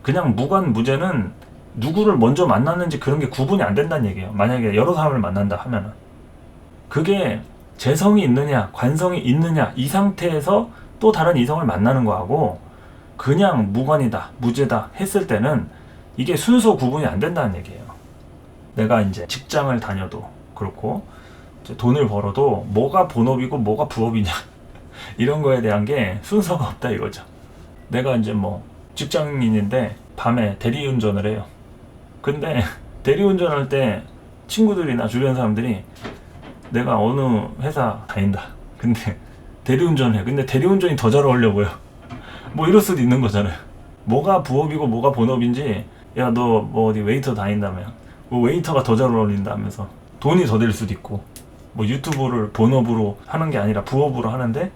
그냥 무관 무죄는 누구를 먼저 만났는지 그런 게 구분이 안 된다는 얘기예요. 만약에 여러 사람을 만난다 하면은. 그게 재성이 있느냐 관성이 있느냐 이 상태에서 또 다른 이성을 만나는 거하고 그냥 무관이다 무죄다 했을 때는 이게 순서 구분이 안 된다는 얘기예요. 내가 이제 직장을 다녀도 그렇고 이제 돈을 벌어도 뭐가 본업이고 뭐가 부업이냐 이런 거에 대한 게 순서가 없다 이거죠. 내가 이제 뭐 직장인인데 밤에 대리운전을 해요. 근데 대리운전할 때 친구들이나 주변 사람들이 내가 어느 회사 다닌다. 근데 대리운전을 해. 근데 대리운전이 더 잘 어울려 보여. 뭐 이럴 수도 있는 거잖아요. 뭐가 부업이고 뭐가 본업인지, 야 너 뭐 어디 웨이터 다닌다며. 뭐 웨이터가 더 잘 어울린다면서 돈이 더 될 수도 있고, 뭐 유튜브를 본업으로 하는 게 아니라 부업으로 하는데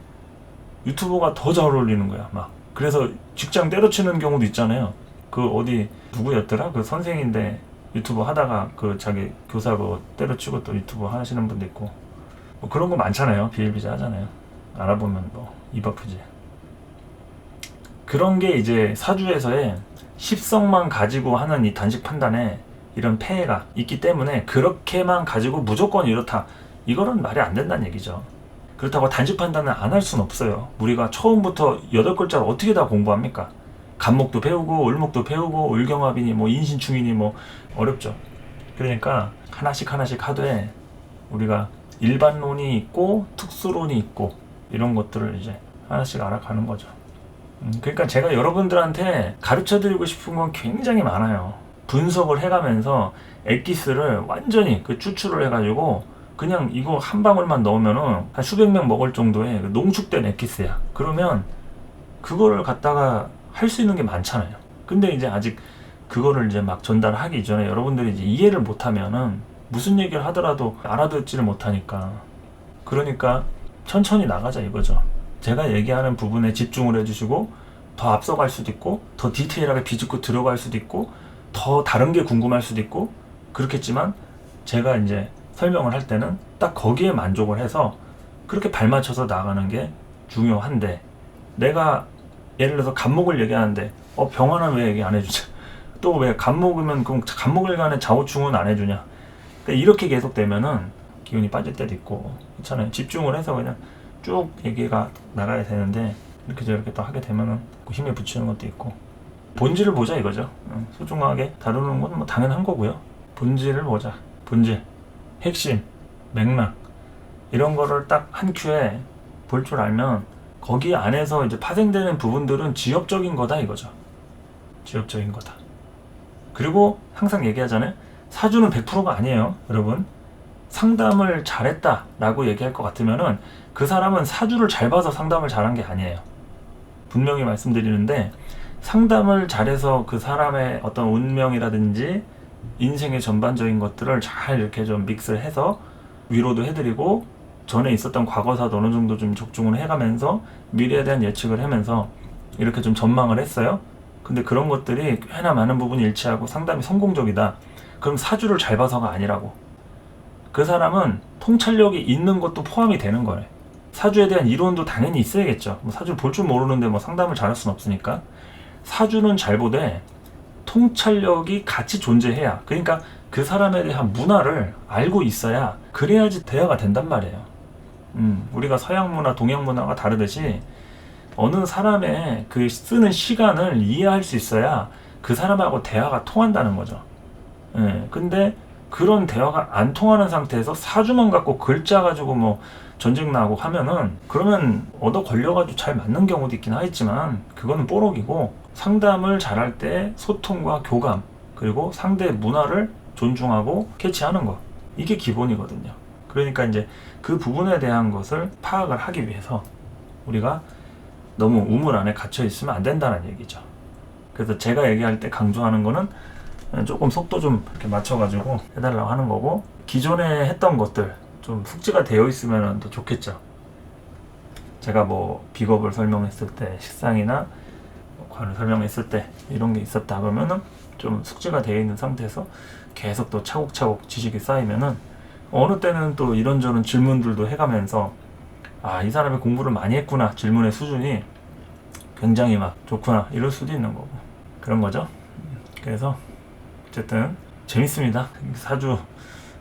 유튜버가 더 잘 어울리는 거야 막. 그래서 직장 때려치는 경우도 있잖아요. 그 어디 누구였더라? 그 선생인데 유튜버 하다가 그 자기 교사 그 때려치고 또 유튜버 하시는 분도 있고, 뭐 그런 거 많잖아요. 비일비재 하잖아요. 알아보면 뭐 입 아프지. 그런 게 이제 사주에서의 십성만 가지고 하는 이 단식 판단에 이런 폐해가 있기 때문에 그렇게만 가지고 무조건 이렇다. 이거는 말이 안 된다는 얘기죠. 그렇다고 단식 판단을 안 할 수는 없어요. 우리가 처음부터 8글자를 어떻게 다 공부합니까? 간목도 배우고 을목도 배우고 을경합이니 뭐 인신충이니 뭐 어렵죠. 그러니까 하나씩 하되 우리가 일반론이 있고 특수론이 있고 이런 것들을 이제 하나씩 알아가는 거죠. 그러니까 제가 여러분들한테 가르쳐드리고 싶은 건 굉장히 많아요. 분석을 해가면서 엑기스를 완전히 그 추출을 해가지고 그냥 이거 한 방울만 넣으면은 한 수백 명 먹을 정도의 농축된 엑기스야. 그러면 그거를 갖다가 할 수 있는 게 많잖아요. 근데 이제 아직 그거를 이제 막 전달하기 전에 여러분들이 이제 이해를 못하면은 무슨 얘기를 하더라도 알아듣지를 못하니까, 그러니까 천천히 나가자 이거죠. 제가 얘기하는 부분에 집중을 해주시고 더 앞서갈 수도 있고 더 디테일하게 비집고 들어갈 수도 있고 더 다른 게 궁금할 수도 있고 그렇겠지만, 제가 이제 설명을 할 때는 딱 거기에 만족을 해서 그렇게 발맞춰서 나가는 게 중요한데, 내가 예를 들어서 간목을 얘기하는데 병화는 왜 얘기 안 해주냐, 또 왜 간목이면 그럼 간목을 간에 좌우충은 안 해주냐, 그러니까 이렇게 계속 되면은 기운이 빠질 때도 있고 그렇잖아요. 집중을 해서 그냥 쭉 얘기가 나가야 되는데 이렇게 저렇게 또 하게 되면은 힘에 붙이는 것도 있고, 본질을 보자 이거죠. 소중하게 다루는 건 뭐 당연한 거고요. 본질을 보자. 본질, 핵심, 맥락 이런 거를 딱 한 큐에 볼 줄 알면 거기 안에서 이제 파생되는 부분들은 지엽적인 거다 이거죠. 지엽적인 거다. 그리고 항상 얘기하잖아요. 사주는 100%가 아니에요, 여러분. 상담을 잘했다라고 얘기할 것 같으면은 그 사람은 사주를 잘 봐서 상담을 잘한 게 아니에요. 분명히 말씀드리는데, 상담을 잘해서 그 사람의 어떤 운명이라든지 인생의 전반적인 것들을 잘 이렇게 좀 믹스를 해서 위로도 해드리고, 전에 있었던 과거사도 어느 정도 좀 적중을 해가면서 미래에 대한 예측을 하면서 이렇게 좀 전망을 했어요. 근데 그런 것들이 꽤나 많은 부분이 일치하고 상담이 성공적이다. 그럼 사주를 잘 봐서가 아니라고. 그 사람은 통찰력이 있는 것도 포함이 되는 거예요. 사주에 대한 이론도 당연히 있어야겠죠. 뭐 사주를 볼 줄 모르는데 뭐 상담을 잘할 수는 없으니까. 사주는 잘 보되 통찰력이 같이 존재해야, 그러니까 그 사람에 대한 문화를 알고 있어야, 그래야지 대화가 된단 말이에요. 우리가 서양 문화, 동양 문화가 다르듯이 어느 사람의 그 쓰는 시간을 이해할 수 있어야 그 사람하고 대화가 통한다는 거죠. 근데 그런 대화가 안 통하는 상태에서 사주만 갖고 글자 가지고 뭐 전쟁 나고 하면은, 그러면 얻어 걸려가지고 잘 맞는 경우도 있긴 하겠지만 그거는 뽀록이고, 상담을 잘할 때 소통과 교감, 그리고 상대의 문화를 존중하고 캐치하는 거, 이게 기본이거든요. 그러니까 이제 그 부분에 대한 것을 파악을 하기 위해서 우리가 너무 우물 안에 갇혀 있으면 안 된다는 얘기죠. 그래서 제가 얘기할 때 강조하는 거는 조금 속도 좀 이렇게 맞춰가지고 해달라고 하는 거고, 기존에 했던 것들 좀 숙지가 되어 있으면 더 좋겠죠. 제가 뭐 비겁을 설명했을 때, 식상이나 관을 설명했을 때 이런 게 있었다 그러면은 좀 숙지가 되어 있는 상태에서 계속 또 차곡차곡 지식이 쌓이면은 어느 때는 또 이런저런 질문들도 해가면서, 아, 이 사람이 공부를 많이 했구나, 질문의 수준이 굉장히 막 좋구나, 이럴 수도 있는 거고, 그런 거죠. 그래서 어쨌든 재밌습니다. 사주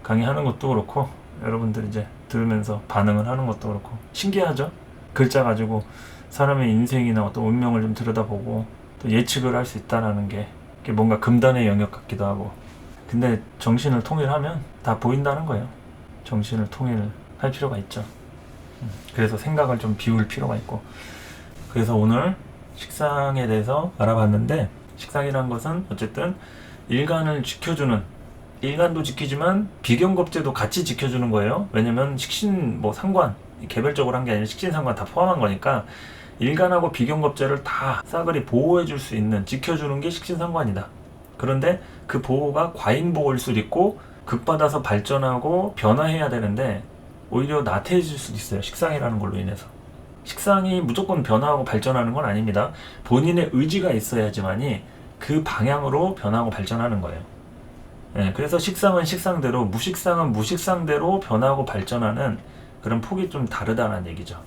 강의하는 것도 그렇고, 여러분들 이제 들으면서 반응을 하는 것도 그렇고 신기하죠. 글자 가지고 사람의 인생이나 어떤 운명을 좀 들여다보고 또 예측을 할 수 있다는 게 뭔가 금단의 영역 같기도 하고. 근데 정신을 통일하면 다 보인다는 거예요. 정신을 통일할 필요가 있죠. 그래서 생각을 좀 비울 필요가 있고. 그래서 오늘 식상에 대해서 알아봤는데, 식상이란 것은 어쨌든 일간을 지켜주는, 일간도 지키지만 비경겁제도 같이 지켜주는 거예요. 왜냐면 식신 뭐 상관, 개별적으로 한 게 아니라 식신상관 다 포함한 거니까 일간하고 비경겁제를 다 싸그리 보호해 줄 수 있는, 지켜주는 게 식신상관이다. 그런데 그 보호가 과잉보호일 수도 있고 극받아서 발전하고 변화해야 되는데 오히려 나태해질 수도 있어요. 식상이라는 걸로 인해서. 식상이 무조건 변화하고 발전하는 건 아닙니다. 본인의 의지가 있어야지만이 그 방향으로 변하고 발전하는 거예요. 그래서 식상은 식상대로, 무식상은 무식상대로 변하고 발전하는 그런 폭이 좀 다르다는 얘기죠.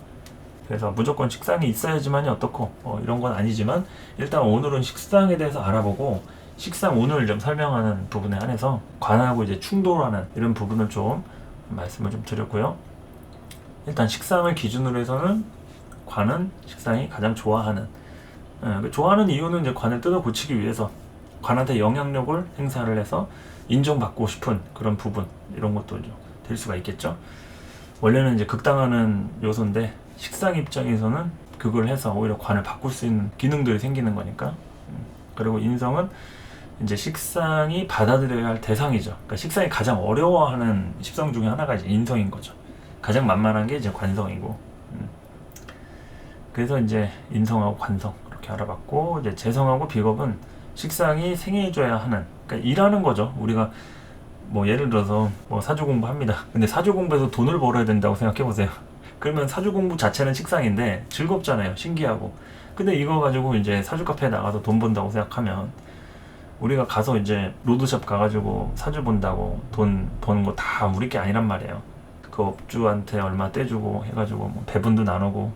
그래서 무조건 식상이 있어야지만이 어떻고 이런 건 아니지만, 일단 오늘은 식상에 대해서 알아보고 식상 운을 좀 설명하는 부분에 한해서 관하고 이제 충돌하는 이런 부분을 좀 말씀을 좀 드렸고요. 일단 식상을 기준으로 해서는 관은 식상이 가장 좋아하는, 좋아하는 이유는 이제 관을 뜯어 고치기 위해서 관한테 영향력을 행사를 해서 인정받고 싶은 그런 부분, 이런 것도 될 수가 있겠죠. 원래는 이제 극당하는 요소인데 식상 입장에서는 그걸 해서 오히려 관을 바꿀 수 있는 기능들이 생기는 거니까. 그리고 인성은 이제 식상이 받아들여야 할 대상이죠. 그러니까 식상이 가장 어려워하는 십성 중에 하나가 이제 인성인 거죠. 가장 만만한 게 이제 관성이고. 그래서 이제 인성하고 관성 이렇게 알아봤고, 이제 재성하고 비겁은 식상이 생해줘야 하는, 그러니까 일하는 거죠. 우리가 뭐 예를 들어서 뭐 사주 공부합니다. 근데 사주 공부에서 돈을 벌어야 된다고 생각해 보세요. 그러면 사주 공부 자체는 식상인데 즐겁잖아요. 신기하고. 근데 이거 가지고 이제 사주 카페에 나가서 돈 번다고 생각하면, 우리가 가서 이제 로드샵 가가지고 사주 본다고 돈 버는 거 다 우리 게 아니란 말이에요. 그 업주한테 얼마 떼주고 해가지고 뭐 배분도 나누고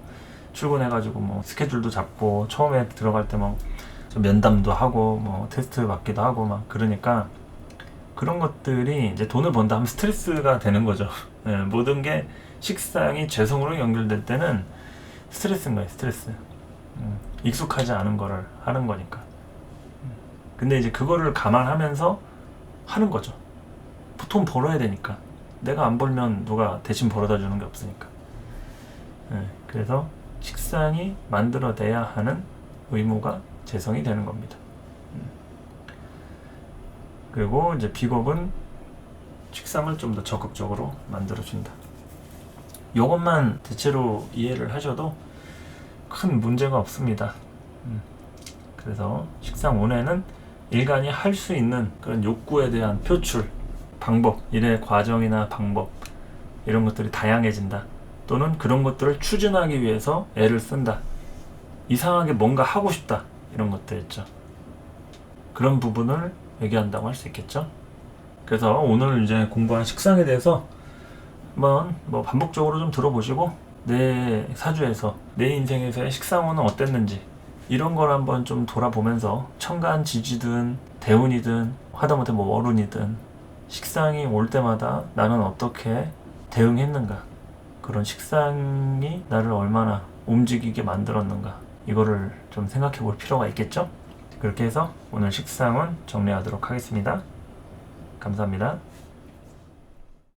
출근해가지고 뭐 스케줄도 잡고 처음에 들어갈 때 뭐 면담도 하고 뭐 테스트 받기도 하고 막 그러니까, 그런 것들이 이제 돈을 번다 하면 스트레스가 되는 거죠. 모든 게 식상이 재성으로 연결될 때는 스트레스인 거예요. 스트레스. 익숙하지 않은 거를 하는 거니까. 근데 이제 그거를 감안하면서 하는 거죠. 돈 벌어야 되니까. 내가 안 벌면 누가 대신 벌어다 주는 게 없으니까. 그래서 식상이 만들어내야 하는 의무가 재성이 되는 겁니다. 그리고 이제 비겁은 식상을 좀 더 적극적으로 만들어준다. 이것만 대체로 이해를 하셔도 큰 문제가 없습니다. 그래서 식상 5에는 일간이 할 수 있는 그런 욕구에 대한 표출, 방법, 일의 과정이나 방법 이런 것들이 다양해진다. 또는 그런 것들을 추진하기 위해서 애를 쓴다. 이상하게 뭔가 하고 싶다. 이런 것들 있죠. 그런 부분을 얘기한다고 할 수 있겠죠. 그래서 오늘 이제 공부한 식상에 대해서 한번 반복적으로 좀 들어보시고 내 사주에서 내 인생에서의 식상운은 어땠는지 이런 걸 한번 좀 돌아보면서 천간지지든 대운이든 하다못해 월운이든 식상이 올 때마다 나는 어떻게 대응했는가, 그런 식상이 나를 얼마나 움직이게 만들었는가, 이거를 좀 생각해 볼 필요가 있겠죠. 그렇게 해서 오늘 식상은 정리하도록 하겠습니다. 감사합니다.